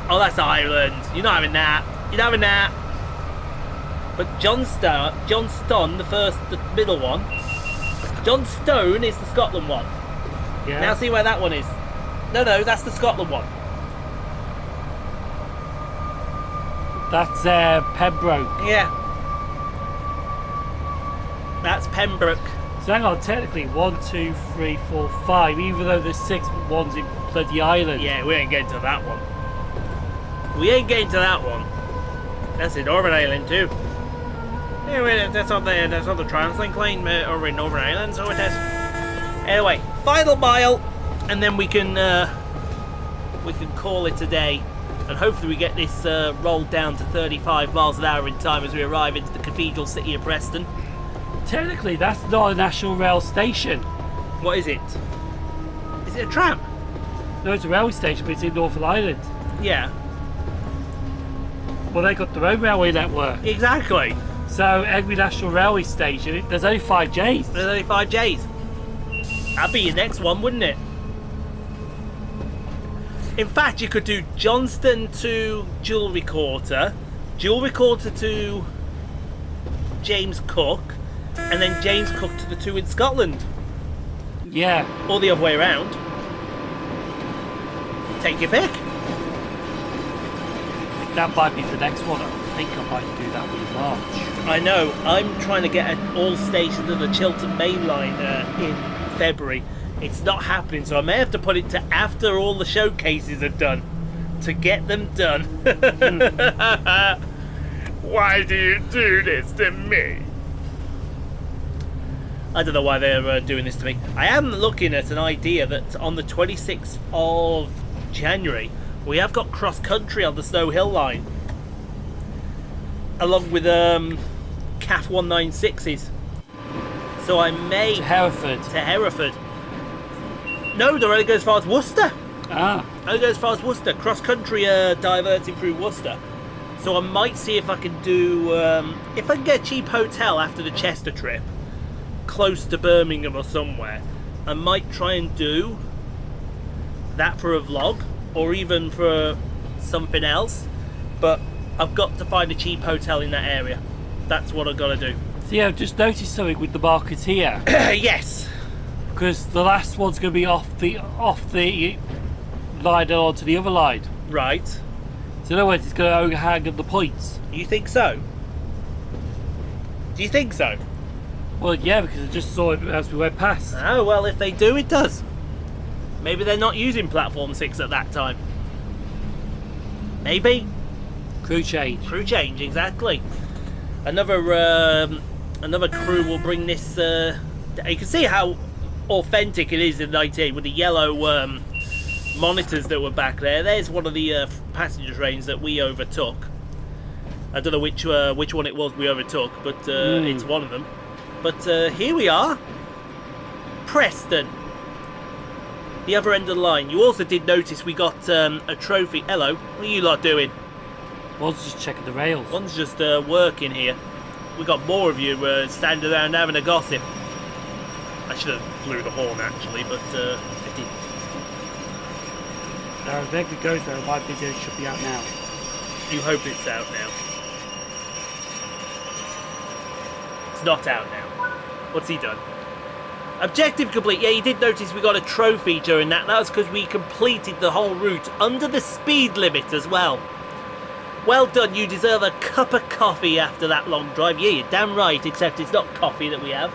Oh, that's Ireland. You're not having that. You're not having that. But Johnston, the middle one. Johnstone is the Scotland one. Yeah. Now see where that one is. No, that's the Scotland one. That's Pembroke. Yeah. That's Pembroke. So hang on, technically 1, 2, 3, 4, 5, even though there's 6 ones in bloody Ireland. Yeah, we ain't getting to that one. We ain't getting to that one. That's in Northern Ireland too. Yeah, wait, that's on the TransLink line over in Northern Ireland, so it is. Anyway, final mile, and then we can call it a day. And hopefully we get this rolled down to 35 miles an hour in time as we arrive into the cathedral city of Preston. Technically, that's not a national rail station. What is it? Is it a tram? No, it's a railway station, but it's in Northern Ireland. Yeah. Well, they got their own railway network. Exactly. So every national railway station, there's only 5 Js. There's only 5 Js. That'd be your next one, wouldn't it? In fact, you could do Johnston to Jewellery Quarter to James Cook, and then James Cook to the 2 in Scotland. Yeah. Or the other way around. Take your pick. That might be the next one. I think I might do that with March. I know. I'm trying to get all stations of the Chiltern Main Line in February. It's not happening, so I may have to put it to after all the showcases are done to get them done. Why do you do this to me? I don't know why they're doing this to me. I am looking at an idea that on the 26th of January, we have got cross-country on the Snow Hill line. Along with CAF 196s. So I may... To Hereford. To Hereford. No, they're only go as far as Worcester. Ah. Only go as far as Worcester. Cross-country diverting through Worcester. So I might see if I can do... if I can get a cheap hotel after the Chester trip, close to Birmingham or somewhere, I might try and do that for a vlog, or even for something else. But I've got to find a cheap hotel in that area. That's what I've got to do. So yeah, I've just noticed something with the markers here. Yes. Because the last one's going to be off the line and onto the other line. Right. So in other words, it's going to overhang at the points. You think so? Do you think so? Well, yeah, because I just saw it as we went past. Oh, well, if they do, it does. Maybe they're not using Platform 6 at that time. Maybe. Crew change. Crew change, exactly. Another crew will bring this... you can see how authentic it is in 98 with the yellow monitors that were back there. There's one of the passenger trains that we overtook. I don't know which one it was we overtook, but it's one of them. But here we are. Preston. The other end of the line. You also did notice we got a trophy. Hello, what are you lot doing? One's just checking the rails. One's just working here. We got more of you standing around having a gossip. I should have blew the horn actually, but I didn't. Now, if it goes there, my video should be out now. You hope it's out now. It's not out now. What's he done? Objective complete. Yeah, you did notice we got a trophy during that. That was because we completed the whole route under the speed limit as well. Well done. You deserve a cup of coffee after that long drive. Yeah, you're damn right. Except it's not coffee that we have.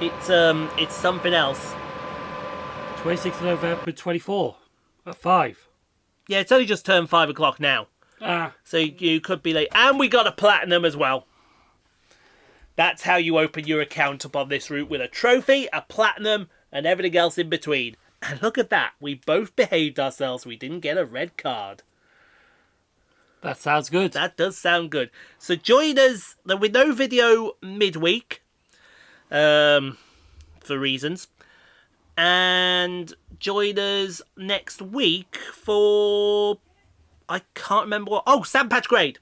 It's something else. 26th of November 24 at 5. Yeah, it's only just turned 5 o'clock now. Ah. So you could be late. And we got a platinum as well. That's how you open your account up on this route, with a trophy, a platinum, and everything else in between. And look at that. We both behaved ourselves. We didn't get a red card. That sounds good. That does sound good. So join us. There'll be no video midweek. For reasons. And join us next week for... I can't remember what... Oh, Sam Patch Grade.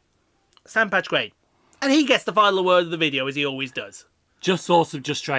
Sam Patch Grade. And he gets the final word of the video, as he always does. Just awesome, just straight.